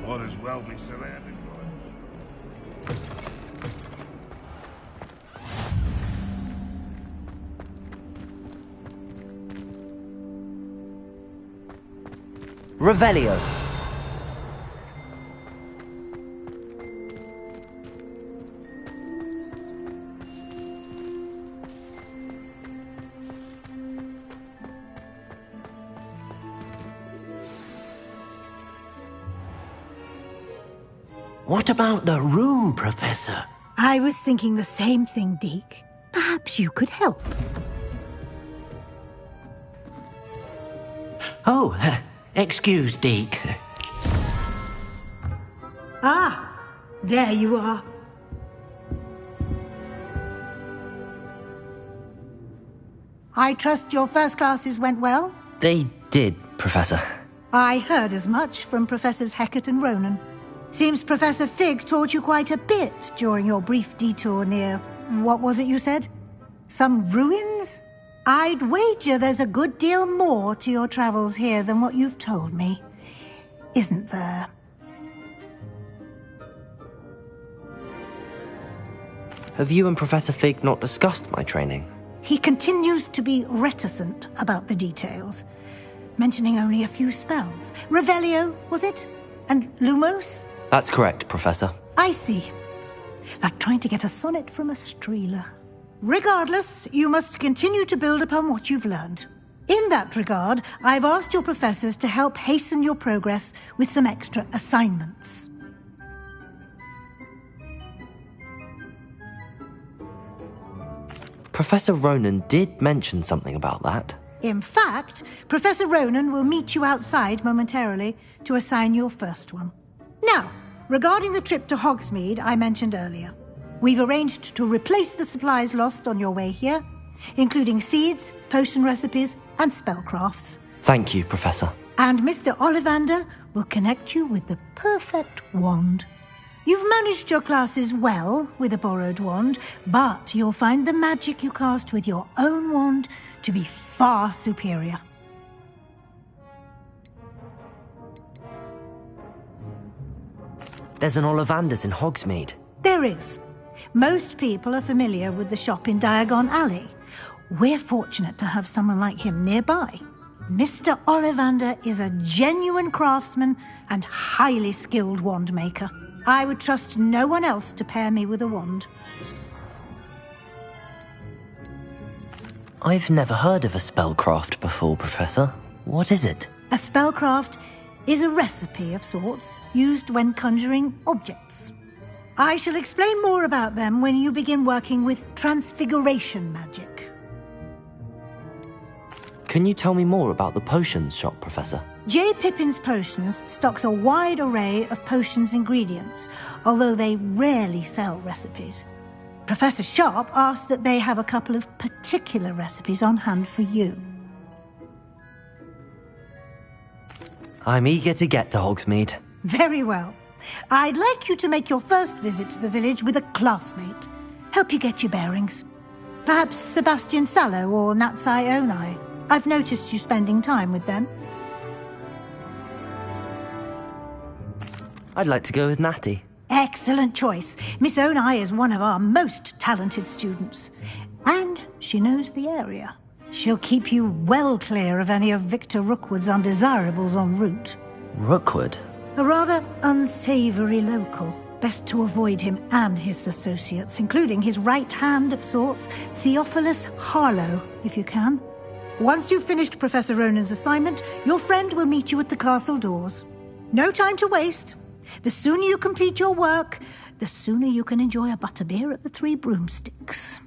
Might as well be surrounded by it. Revelio. What about the room, Professor? I was thinking the same thing, Deke. Perhaps you could help. Oh, excuse, Deke. Ah, there you are. I trust your first classes went well? They did, Professor. I heard as much from Professors Hecat and Ronan. Seems Professor Fig taught you quite a bit during your brief detour near... what was it you said? Some ruins? I'd wager there's a good deal more to your travels here than what you've told me. Isn't there? Have you and Professor Fig not discussed my training? He continues to be reticent about the details, mentioning only a few spells. Revelio, was it? And Lumos? That's correct, Professor. I see. Like trying to get a sonnet from a streeler. Regardless, you must continue to build upon what you've learned. In that regard, I've asked your professors to help hasten your progress with some extra assignments. Professor Ronan did mention something about that. In fact, Professor Ronan will meet you outside momentarily to assign your first one. Now, regarding the trip to Hogsmeade I mentioned earlier, we've arranged to replace the supplies lost on your way here, including seeds, potion recipes, and spellcrafts. Thank you, Professor. And Mr. Ollivander will connect you with the perfect wand. You've managed your classes well with a borrowed wand, but you'll find the magic you cast with your own wand to be far superior. There's an Ollivander's in Hogsmeade. There is. Most people are familiar with the shop in Diagon Alley. We're fortunate to have someone like him nearby. Mr. Ollivander is a genuine craftsman and highly skilled wand maker. I would trust no one else to pair me with a wand. I've never heard of a spellcraft before, Professor. What is it? A spellcraft is a recipe of sorts used when conjuring objects. I shall explain more about them when you begin working with transfiguration magic. Can you tell me more about the potions shop, Professor? J. Pippin's Potions stocks a wide array of potions ingredients, although they rarely sell recipes. Professor Sharp asked that they have a couple of particular recipes on hand for you. I'm eager to get to Hogsmeade. Very well. I'd like you to make your first visit to the village with a classmate. Help you get your bearings. Perhaps Sebastian Sallow or Natsai Onai. I've noticed you spending time with them. I'd like to go with Natty. Excellent choice. Miss Onai is one of our most talented students. And she knows the area. She'll keep you well clear of any of Victor Rookwood's undesirables en route. Rookwood? A rather unsavory local. Best to avoid him and his associates, including his right hand of sorts, Theophilus Harlow, if you can. Once you've finished Professor Ronan's assignment, your friend will meet you at the castle doors. No time to waste. The sooner you complete your work, the sooner you can enjoy a butterbeer at the Three Broomsticks.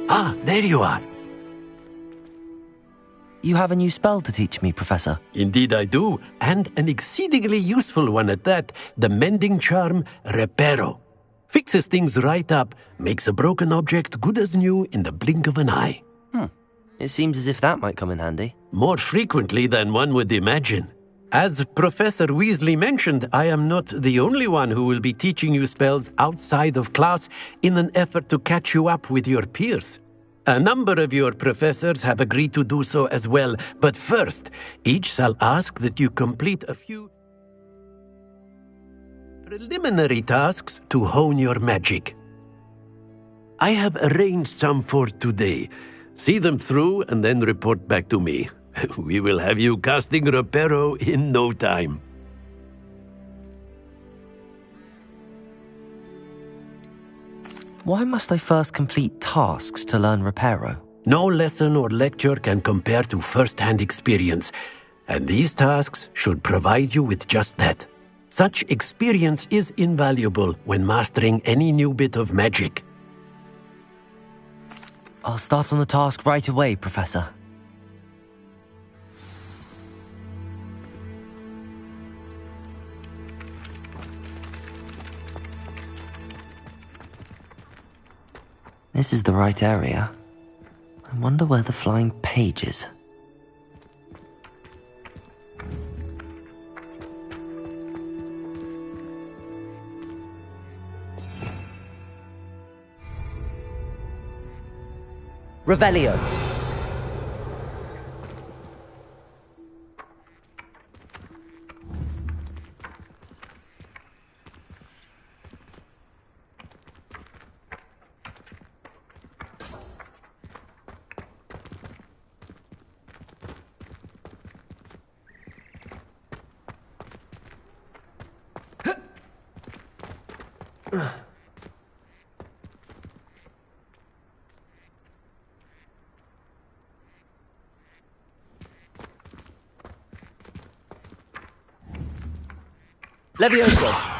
Ah, there you are. You have a new spell to teach me, Professor. Indeed I do, and an exceedingly useful one at that. The mending charm, Reparo. Fixes things right up, makes a broken object good as new in the blink of an eye. It seems as if that might come in handy. More frequently than one would imagine. As Professor Weasley mentioned, I am not the only one who will be teaching you spells outside of class in an effort to catch you up with your peers. A number of your professors have agreed to do so as well, but first, each shall ask that you complete a few preliminary tasks to hone your magic. I have arranged some for today. See them through and then report back to me. We will have you casting Reparo in no time. Why must I first complete tasks to learn Reparo? No lesson or lecture can compare to first-hand experience, and these tasks should provide you with just that. Such experience is invaluable when mastering any new bit of magic. I'll start on the task right away, Professor. This is the right area. I wonder where the flying page is. Revelio. Levioso.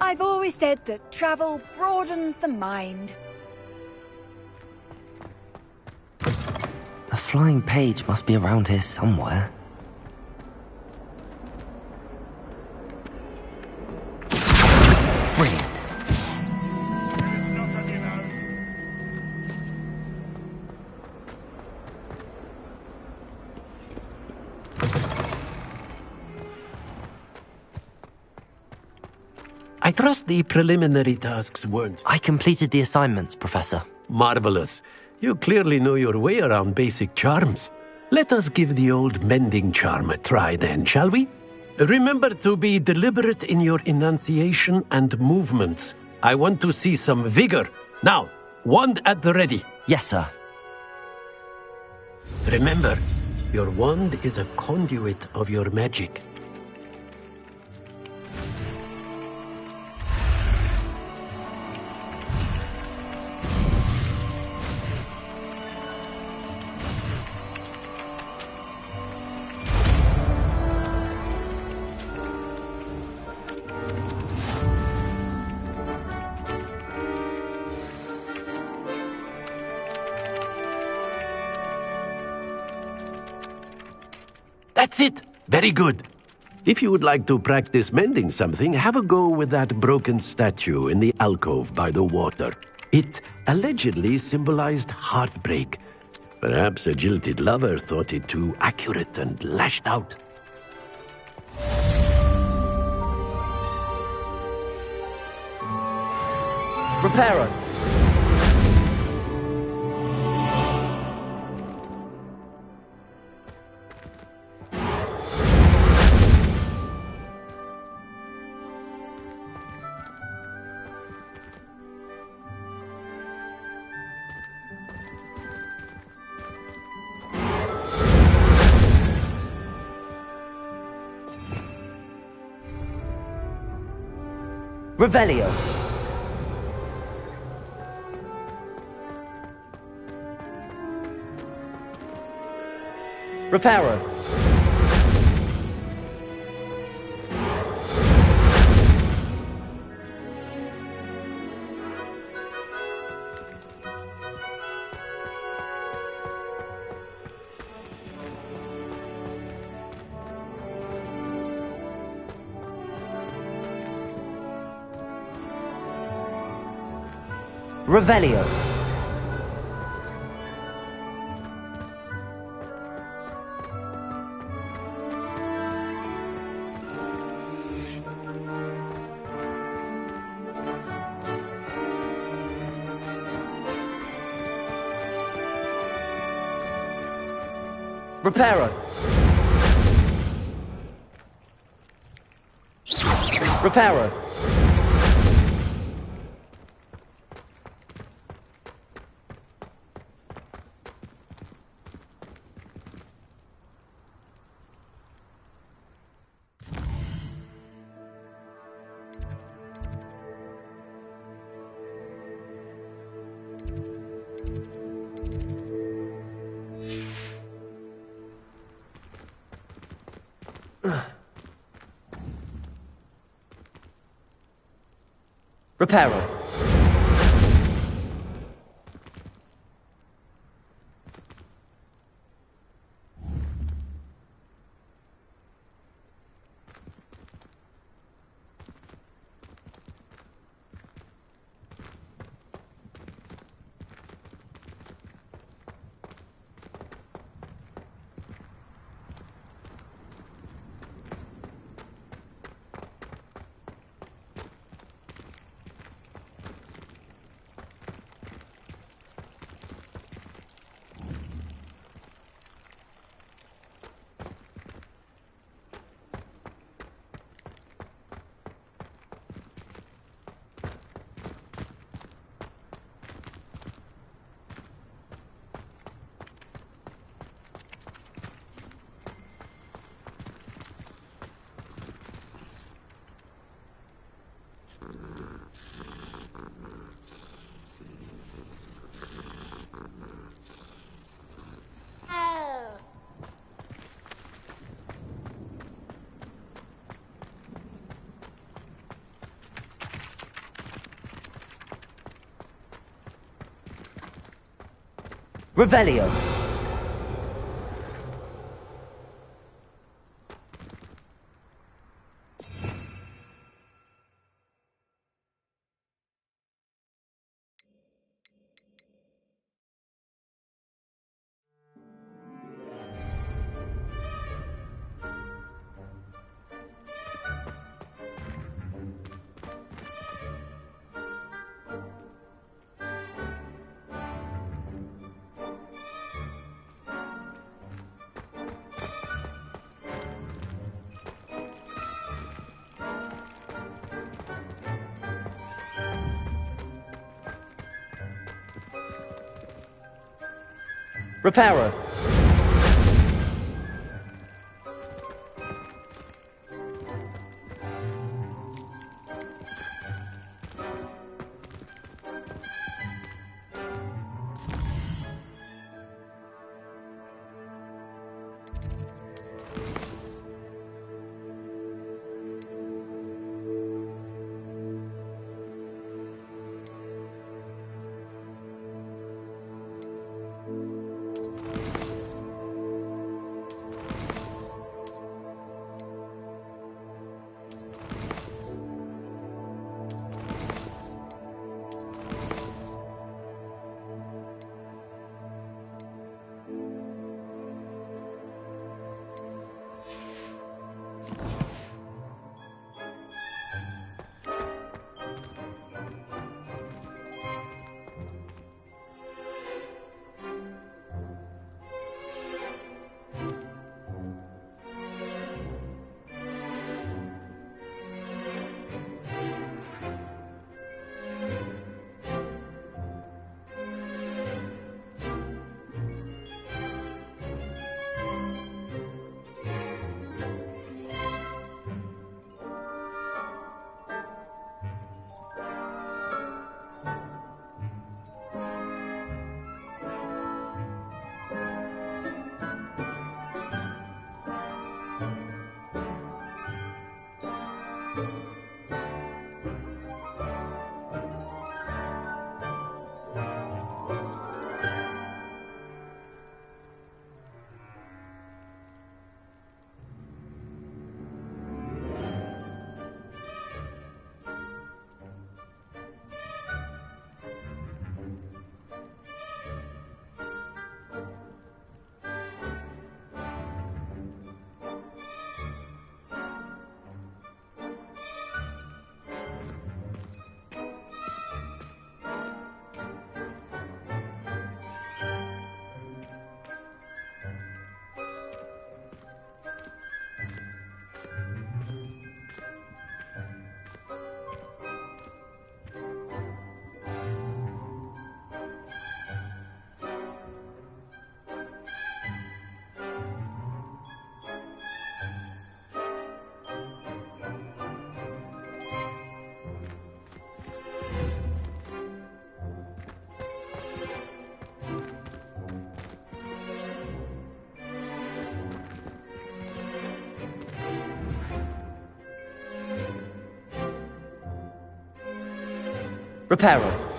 I've always said that travel broadens the mind. A flying page must be around here somewhere. Brilliant. I trust the preliminary tasks weren't... I completed the assignments, Professor. Marvelous. You clearly know your way around basic charms. Let us give the old mending charm a try then, shall we? Remember to be deliberate in your enunciation and movements. I want to see some vigor. Now, wand at the ready. Yes, sir. Remember, your wand is a conduit of your magic. That's it! Very good. If you would like to practice mending something, have a go with that broken statue in the alcove by the water. It allegedly symbolized heartbreak. Perhaps a jilted lover thought it too accurate and lashed out. Reparo! Revelio. Reparo. Revelio. Reparo. Reparo. Reparo. Revelio. Reparo. Reparo.